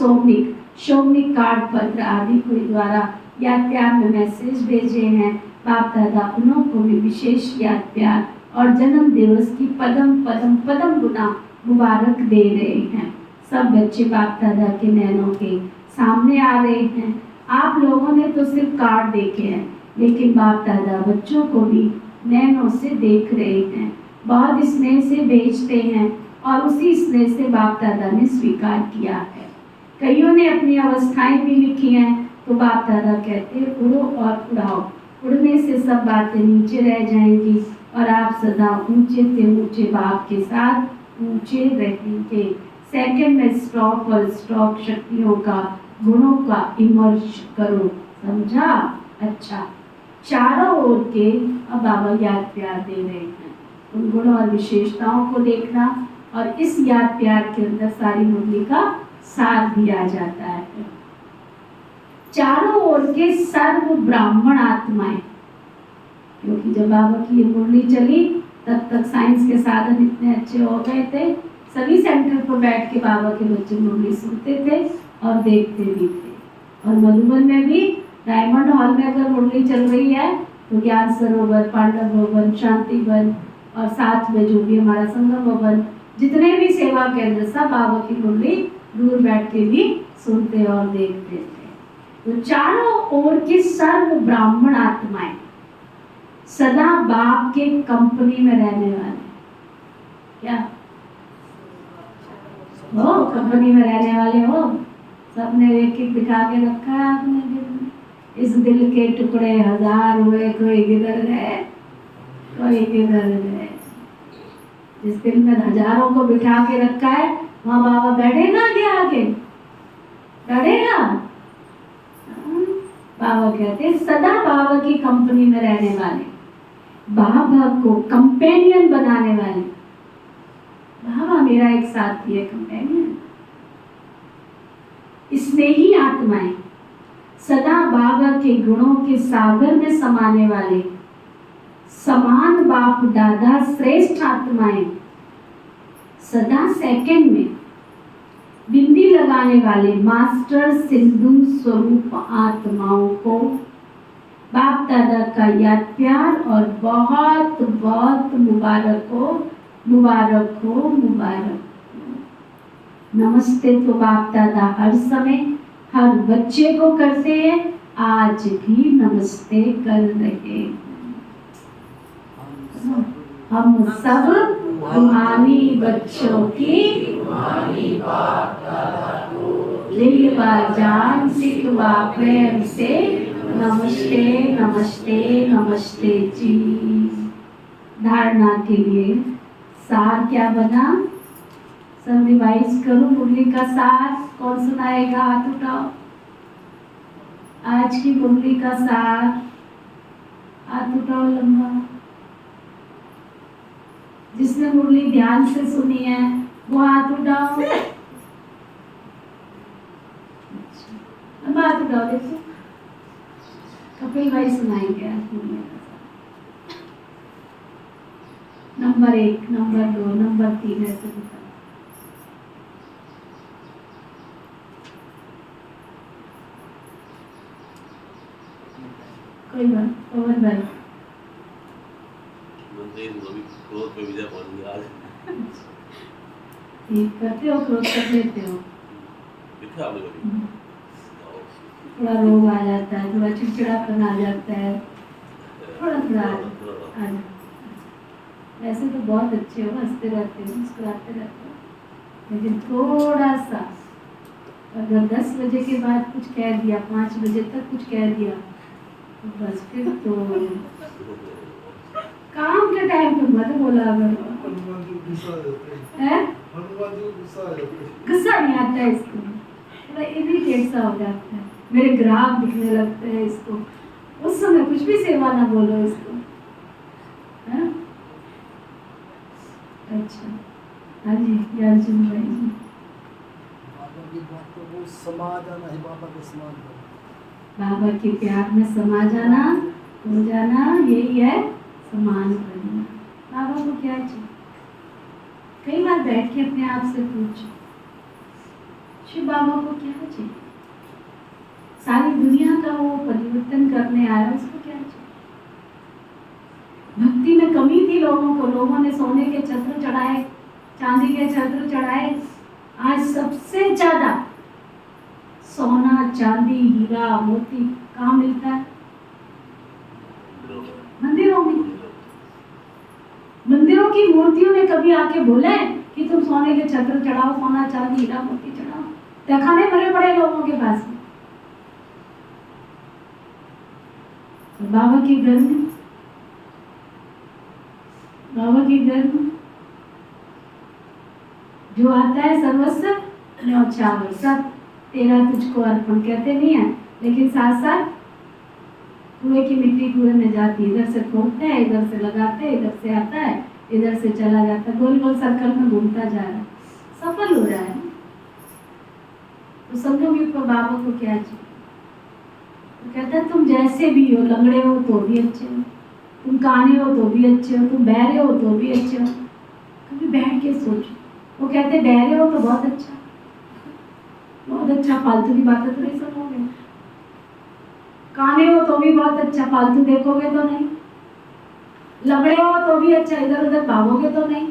शोभनिक कार्ड पत्र आदि कोई द्वारा याद प्यार में मैसेज भेजे हैं। बाप दादा उन्हों को भी विशेष याद प्यार और जन्म दिवस की पदम गुना मुबारक दे रहे हैं। सब बच्चे बाप दादा के नैनों के सामने आ रहे हैं। आप लोगों ने तो सिर्फ कार्ड देखे हैं, लेकिन बाप दादा बच्चों को भी नैनों से देख रहे हैं, बहुत स्नेह से भेजते हैं और उसी स्नेह से बाप दादा ने स्वीकार किया है। कईयों ने अपनी अवस्थाएं भी लिखी हैं, तो बाप दादा कहते हैं उड़ो और उड़ाओ, उड़ने से सब बातें नीचे रह जाएंगी और आप सदा ऊंचे से ऊंचे बाप के साथ ऊंचे रहेंगे। सेकंड में स्टॉप और स्टॉक शक्तियों का, गुणों का इमर्ज करो, समझा? अच्छा, चारों ओर के अब बाबा याद प्यार दे रहे हैं, उन गुणों और विशेषताओं को देखना और इस याद प्यार के अंदर सारी मुरली का सार दिया जाता है। चारों ओर के सर्व ब्राह्मण आत्माएं, क्योंकि जब बाबा की ये मुरली चली तब तक साइंस के साधन इतने अच्छे हो गए थे, सभी सेंटर पर बैठ के बाबा के बच्चे मुरली सुनते थे और देखते भी थे। और मधुबन में भी डायमंड हॉल में अगर मुरली चल रही है तो ज्ञान सरोवर, पांडव भवन, शांति वन और साथ में जो भी हमारा संगम भवन, जितने भी सेवा केंद्र, सब बाबा की मुरली दूर बैठ के भी सुनते और देखते थे। तो चारों ओर के सर्व ब्राह्मण आत्माएं सदा बाप के कंपनी में रहने वाले, क्या हो कंपनी में रहने वाले हो? सबने एक एक दिखा के रखा है आपने दिल में। इस दिल के टुकड़े हजार हुए, कोई किधर गए, कोई किधर गए। जिस दिल में हजारों को बिठा के रखा है वहाँ बाबा बैठेगा क्या? आगे बैठेगा? बाबा कहते हैं सदा बाबा की कंपनी में रहने वाले, बाबा को कंपेनियन बनाने वाले। बाबा मेरा एक साथी है, कंपेनियन। स्नेही आत्माएं, सदा बाबा के गुणों के सागर में समाने वाले, समान बाप दादा श्रेष्ठ आत्माएं, सदा सेकंड में बिंदी लगाने वाले मास्टर सिंधु स्वरूप आत्माओं को बाप दादा का याद प्यार और बहुत बहुत मुबारक हो, मुबारक हो, मुबारक हो। नमस्ते तो बाप दादा हर समय हर बच्चे को करते हैं, आज भी नमस्ते कर रहे हैं। हम सब रूहानी बच्चों की दिलवा जान सिखवा प्रेम से नमस्ते नमस्ते नमस्ते जी। धारणा के लिए सार क्या बना? सब रिवाइज करो। मुरली का सार कौन सुनाएगा? हाथ उठाओ। आज की मुरली का सार, हाथ उठाओ लंबा। जिसने मुरली ध्यान से सुनी है वो हाथ उठाओ। लंबा हाथ उठाओ। देखो कपिल भाई सुनाएंगे आज मुरली का सार। नंबर 1, नंबर 2, नंबर 3 ऐसे बताओ। कोई बात, पवन भाई क्रोध पे विजय पहुंच गया आज। ठीक करते हो, क्रोध कर लेते हो, कितना आप लोग थोड़ा रोग आ जाता है, थोड़ा चिड़चिड़ापन आ जाता है, थोड़ा थोड़ा आ जाता है। वैसे तो बहुत अच्छे हो, हंसते रहते हो, मुस्कुराते रहते हो, लेकिन थोड़ा सा अगर 10 बजे के बाद कुछ कह दिया, 5 बजे तक कुछ कह दिया, तो बस फिर तो काम के टाइम पे मत बोला अगर हनुमान जी गुस्सा आ जाते हैं, है, हनुमान जी गुस्सा आ जाते हैं। गुस्सा नहीं आता है इसको, थोड़ा इरिटेट सा हो जाता है, मेरे ग्राहक दिखने लगते हैं इसको, उस समय कुछ भी सेवा ना बोलो इसको, है? अच्छा, हाँ जी, ज्ञानचंद भाई जी। बाबा की बात तो वो समा जाना है, बाबा के समान हो। बाबा के प्यार में समा जाना, हो जाना, यही है समान बनना। बाबा को क्या चाहिए? कई बार बैठ के अपने आप से पूछो, शिव बाबा को क्या चाहिए? सारी दुनिया का वो परिवर्तन करने आया, उसको क्या चाहिए? भक्ति में कमी थी लोगों को, लोगों ने सोने के छत्र चढ़ाए, चांदी के छत्र चढ़ाए। आज सबसे ज्यादा सोना, चांदी, हीरा, मोती कहाँ मिलता है? मंदिरों में। मंदिरों की मूर्तियों ने कभी आके बोला है कि तुम सोने के छत्र चढ़ाओ, सोना, चांदी, हीरा, मोती चढ़ाओ? तहखाने भरे पड़े लोगों के पास में। बाबा के घर में, बाबा के घर में जो आता है सर्वस्व न्यौछावर, सब तेरा तुझको अर्पण कहते नहीं है, लेकिन साथ साथ कुएं की मिट्टी कुएं में जाती, इधर से खोदते हैं, इधर से लगाते हैं, इधर से आता है, इधर से चला जाता है, गोल गोल सर्कल में घूमता जा रहा है, सफल हो रहा है। तो संगम युग पर बाबा को क्या चाहिए? तो कहता है तुम जैसे भी हो, लंगड़े हो तो भी अच्छे हो, तुम काने हो तो भी अच्छे हो, तुम बहरे हो तो भी अच्छे हो। कभी बैठ के सोचो। वो कहते बहरे हो तो बहुत अच्छा, बहुत अच्छा, फालतू की बातें तो नहीं सुनोगे। काने हो तो भी बहुत अच्छा, फालतू देखोगे तो नहीं। लंगड़े हो तो भी अच्छा, इधर उधर भागोगे तो नहीं।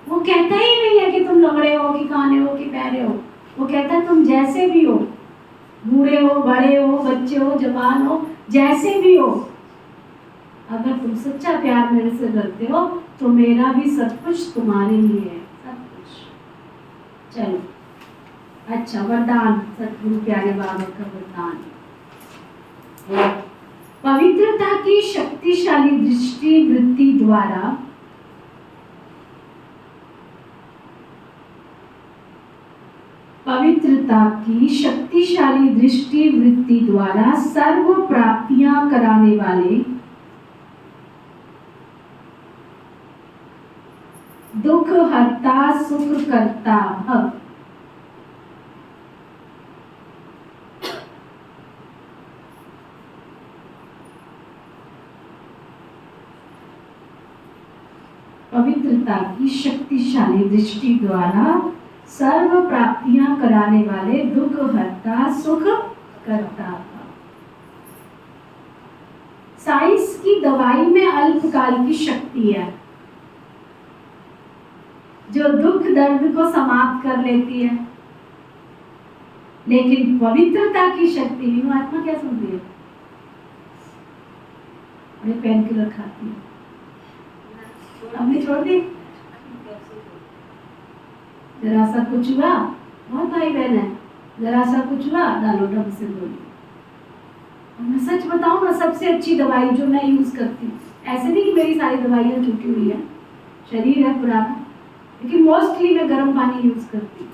वो कहता ही नहीं है कि तुम लंगड़े हो कि काने हो कि बहरे हो। वो कहता है तुम जैसे भी हो, बूढ़े हो, बड़े हो, बच्चे हो, जवान हो, जैसे भी हो, अगर तुम सच्चा प्यार मेरे से करते हो तो मेरा भी सब कुछ तुम्हारे लिए है, सब कुछ। चलो, अच्छा, वरदान, सतगुरु प्यारे बाबा का वरदान। पवित्रता की शक्तिशाली दृष्टि वृत्ति द्वारा पवित्रता की शक्तिशाली दृष्टि वृत्ति द्वारा सर्व प्राप्तियां कराने वाले, दुख हरता सुख करता भव, पवित्रता की शक्तिशाली दृष्टि द्वारा सर्व प्राप्तियां कराने वाले, दुख हरता सुख करता। साइंस की दवाई में अल्पकाल की शक्ति है जो दुख दर्द को समाप्त कर लेती है, लेकिन पवित्रता की शक्ति, आत्मा क्या सुनती है? अरे पेन किलर खाती है, हमने छोड़ दी। जरा सा कुछ हुआ, बहुत भाई बहन है, जरा सा कुछ हुआ, डालो ढंग से बोली। मैं सच बताऊं ना, सबसे अच्छी दवाई जो मैं यूज करती हूँ, ऐसे नहीं कि मेरी सारी दवाइयाँ छूटी हुई है, शरीर है पुराना, लेकिन मोस्टली मैं गर्म पानी यूज करती हूँ।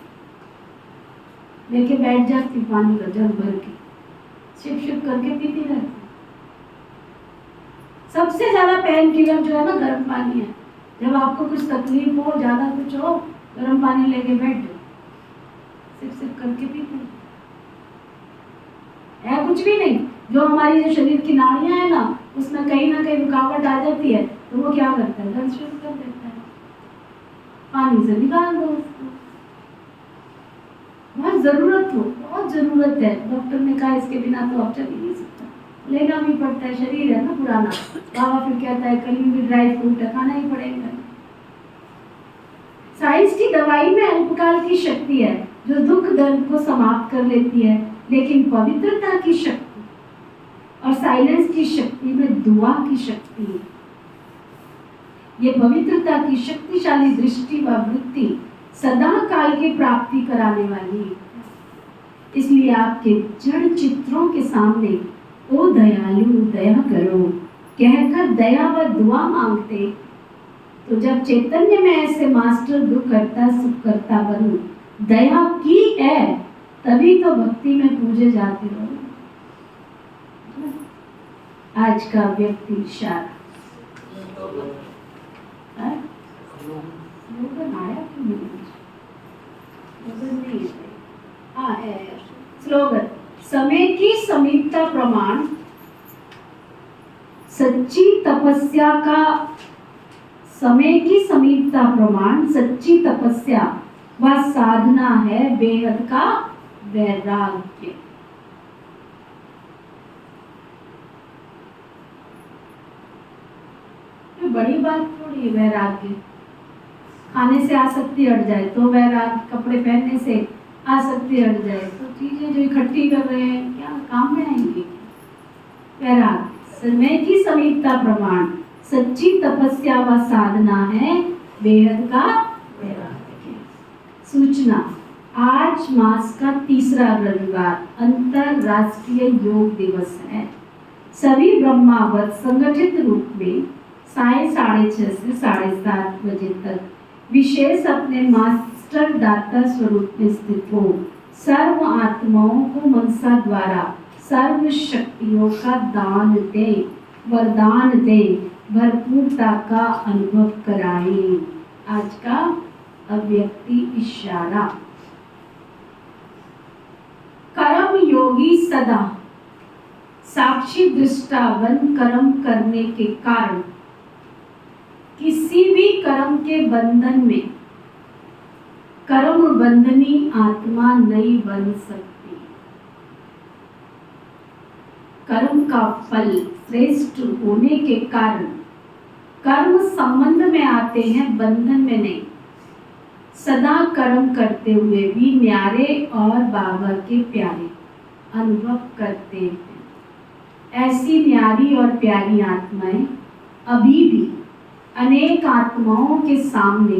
लेके बैठ जाती हूँ पानी का जग भर के, शिप शिप करके पीती रहती। सबसे ज्यादा पेन किलर जो है ना गर्म पानी है। जब आपको कुछ तकलीफ हो, ज्यादा कुछ हो, गर्म पानी लेके बैठ जाओ, सिप सिप करके पीते है। कुछ भी नहीं, जो हमारी जो शरीर की नाड़ियां है ना, उसमें कहीं ना कहीं रुकावट आ जाती है, तो वो क्या करता है? दर्द शुरू कर देता है, पानी से निकाल दो उसको। बहुत जरूरत हो, बहुत जरूरत है। डॉक्टर ने कहा इसके बिना तो अब चल ही नहीं सकता, लेना भी पड़ता है, शरीर है ना पुराना। बाबा फिर कहता है कहीं भी ड्राई फ्रूट है, खाना ही पड़ेगा। साइंस की दवाई में अल्पकाल की शक्ति है जो दुख दर्द को समाप्त कर लेती है, लेकिन पवित्रता की शक्ति और साइलेंस की शक्ति में दुआ की शक्ति है। ये पवित्रता की शक्तिशाली दृष्टि व वृत्ति सदा काल की प्राप्ति कराने वाली है। इसलिए आपके जड़ चित्रों के सामने ओ दयालु दया करो कहकर दया व दुआ मांगते, तो जब चैतन्य में ऐसे मास्टर दुख करता सुख करता बनूं, दया की है, तभी तो भक्ति में पूजे जाते रहो। आज का व्यक्ति इशारा स्लोगन आया कि नहीं? स्लोगन नहीं है। हाँ है स्लोगन। समय की समीपता प्रमाण सच्ची तपस्या का, समय की समीपता प्रमाण सच्ची तपस्या व साधना है बेहद का वैराग्य। तो बड़ी बात थोड़ी है वैराग्य। खाने से आसक्ति हट जाए तो वैराग्य, कपड़े पहनने से आसक्ति हट जाए तो चीजें जो इकट्ठी कर रहे हैं क्या काम में आएंगी? वैराग्य समय की समीपता प्रमाण सच्ची तपस्या व साधना है बेहद का वैराग्य। सूचना, आज मास का तीसरा रविवार अंतरराष्ट्रीय योग दिवस है। सभी ब्रह्मावत संगठित रूप में 6:30 से 7:30 बजे तक विशेष अपने मास्टर दाता स्वरूप में स्थित हो सर्व आत्माओं को मनसा द्वारा सर्व शक्तियों का दान दे, वरदान दे, भरपूरता का अनुभव कराएं। आज का अव्यक्ति इशारा। कर्म योगी सदा साक्षी दृष्टा बन कर्म करने के कारण किसी भी कर्म के बंधन में कर्म बंधनी आत्मा नहीं बन सकती। कर्म का फल श्रेष्ठ होने के कारण कर्म संबंध में आते हैं, बंधन में नहीं। सदा कर्म करते हुए भी न्यारे और बाबा के प्यारे अनुभव करते हैं। ऐसी न्यारी और प्यारी आत्माएं अभी भी अनेक आत्माओं के सामने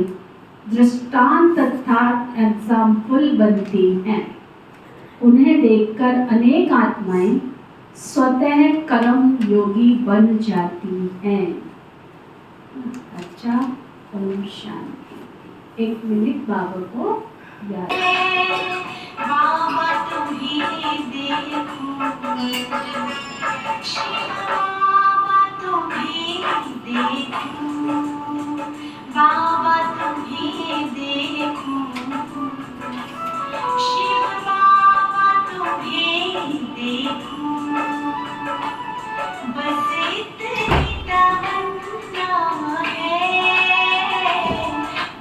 दृष्टांत अर्थात एग्जाम्पल बनती हैं। उन्हें देखकर अनेक आत्माएं स्वतः कर्म योगी बन जाती हैं। अच्छा, ओम शांति। 1 मिनट बाबा को याद। बाबा तुम्ही देखो, शिव बाबा तुम्ही देखो, बाबा तुम्ही देखो, शिव बाबा तुम्ही देखो, बस इतनी तमन्ना है,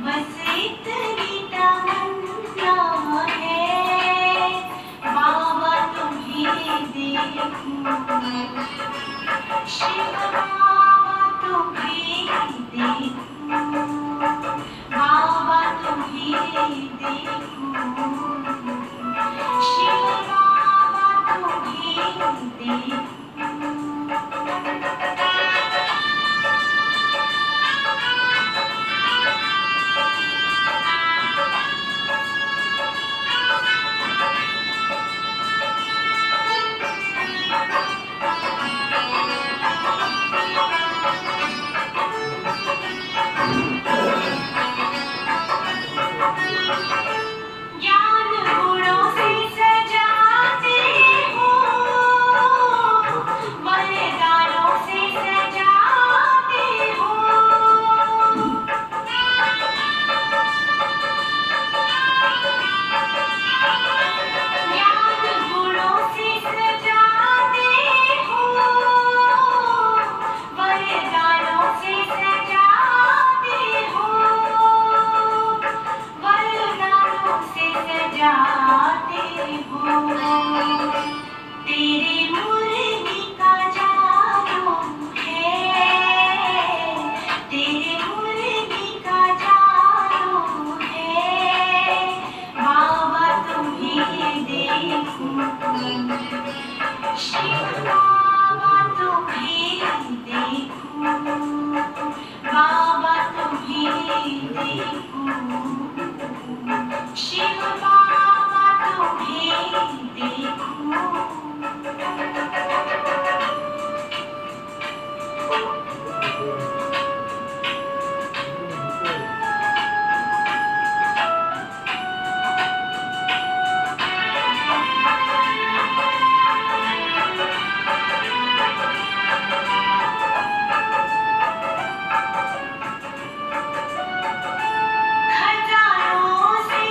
बस इतनी तमन्ना है, बाबा तुम्ही देखो, शिव बाबा तुम्ही देखो, बाबा तुम्ही देखो, शिव बाबा तुम्ही देखो। शिव बाबा तुम्हें देखूं, बाबा तुम्हें देखूं, शिव बाबा तुम्हें देखूं। खजानों से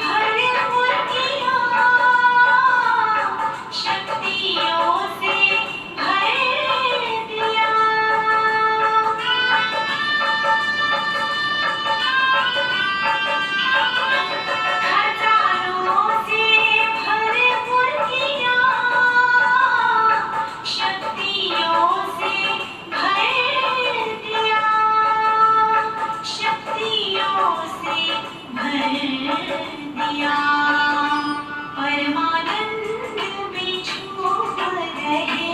भरे मुर्गियाँ, शक्तियों से भर दिया। खजानों से भरे मुर्गियाँ, शक्तियों से भर दिया, शक्तियों से भर दिया। परमानंद में झूम रहे,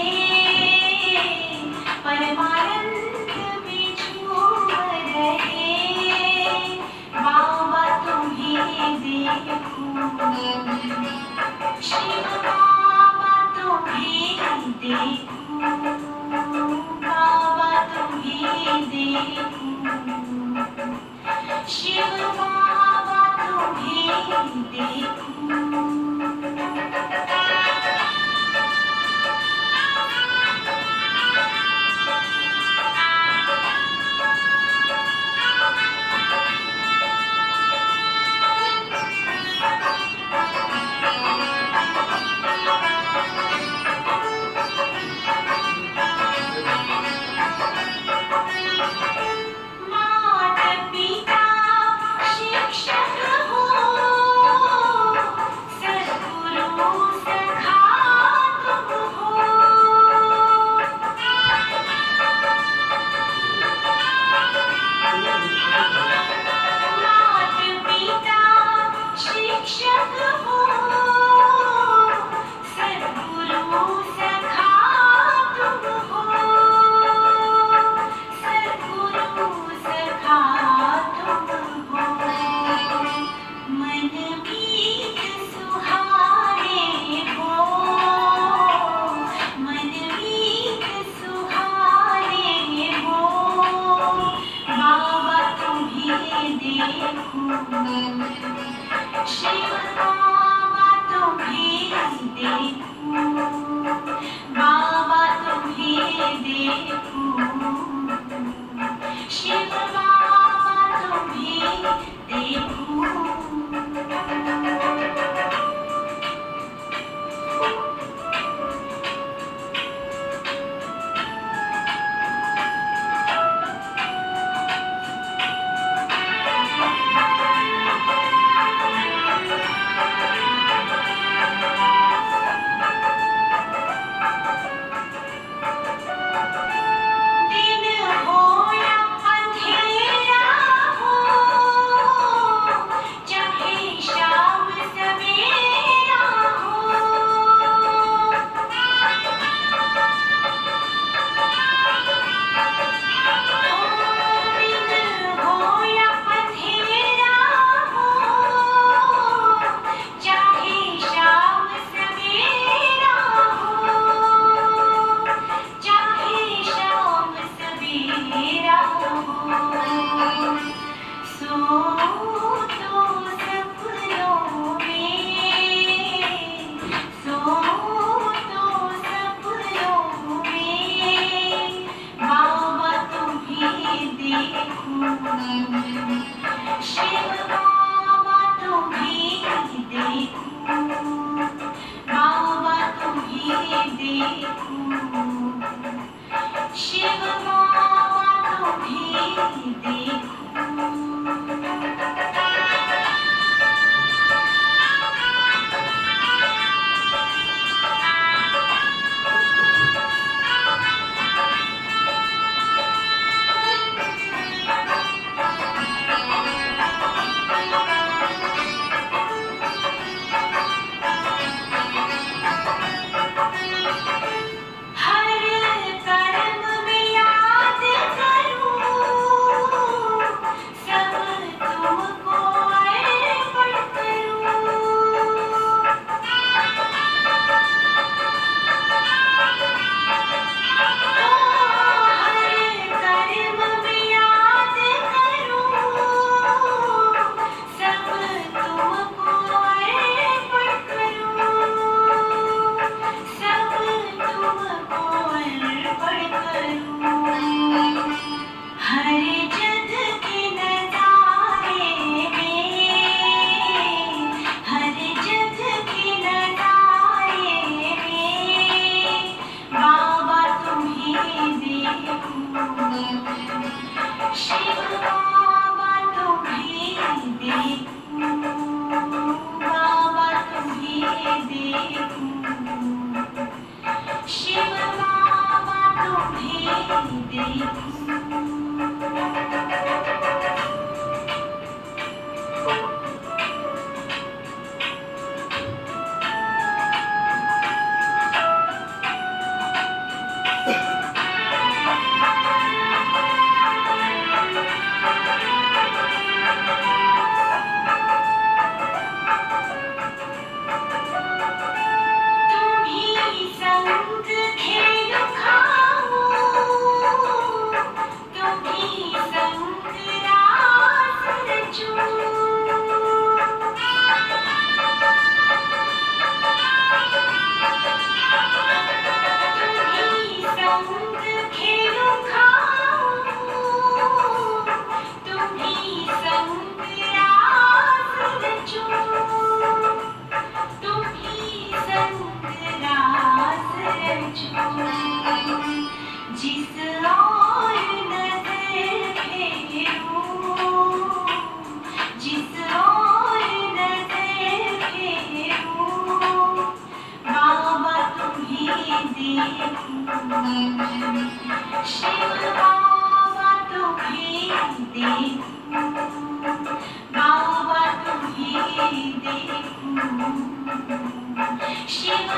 परमानंद में झूम रहे, बाबा तुम्हें देखूं, शिव बाबा तुम्हें देखूं, बाबा तुम्हें देखूं, शिव बाबा तुम्हें देखूं। माता पिता शिक्षक हो, सद्गुरु सखा तुम हो। माता पिता शिक्षक हो, सद्गुरु सखा तुम हो, सद्गुरु सखा तुम हो। मन मीत सुहाने हो, मन मीत सुहाने हो, बाबा तुम्हें देखूं, शिव बाबा तुम्हें देखूं, बाबा तुम्हें देखूं, शिव बाबा तुम्हें देखूं। तुम्हें देखूं तुम्ही संग खेळ खाऊ तुम्ही संग रास रचू तुम्ही संग खेळ खाऊ तुम्ही संग रास रचू तुम्ही संग रास रचूं जिस ओर नजर फेरूं जिस ओर नजर फेरूं बाबा तुम्हें देखूं शिव बाबा तुम्हें देखूं बाबा तुम्हें देखूं शिव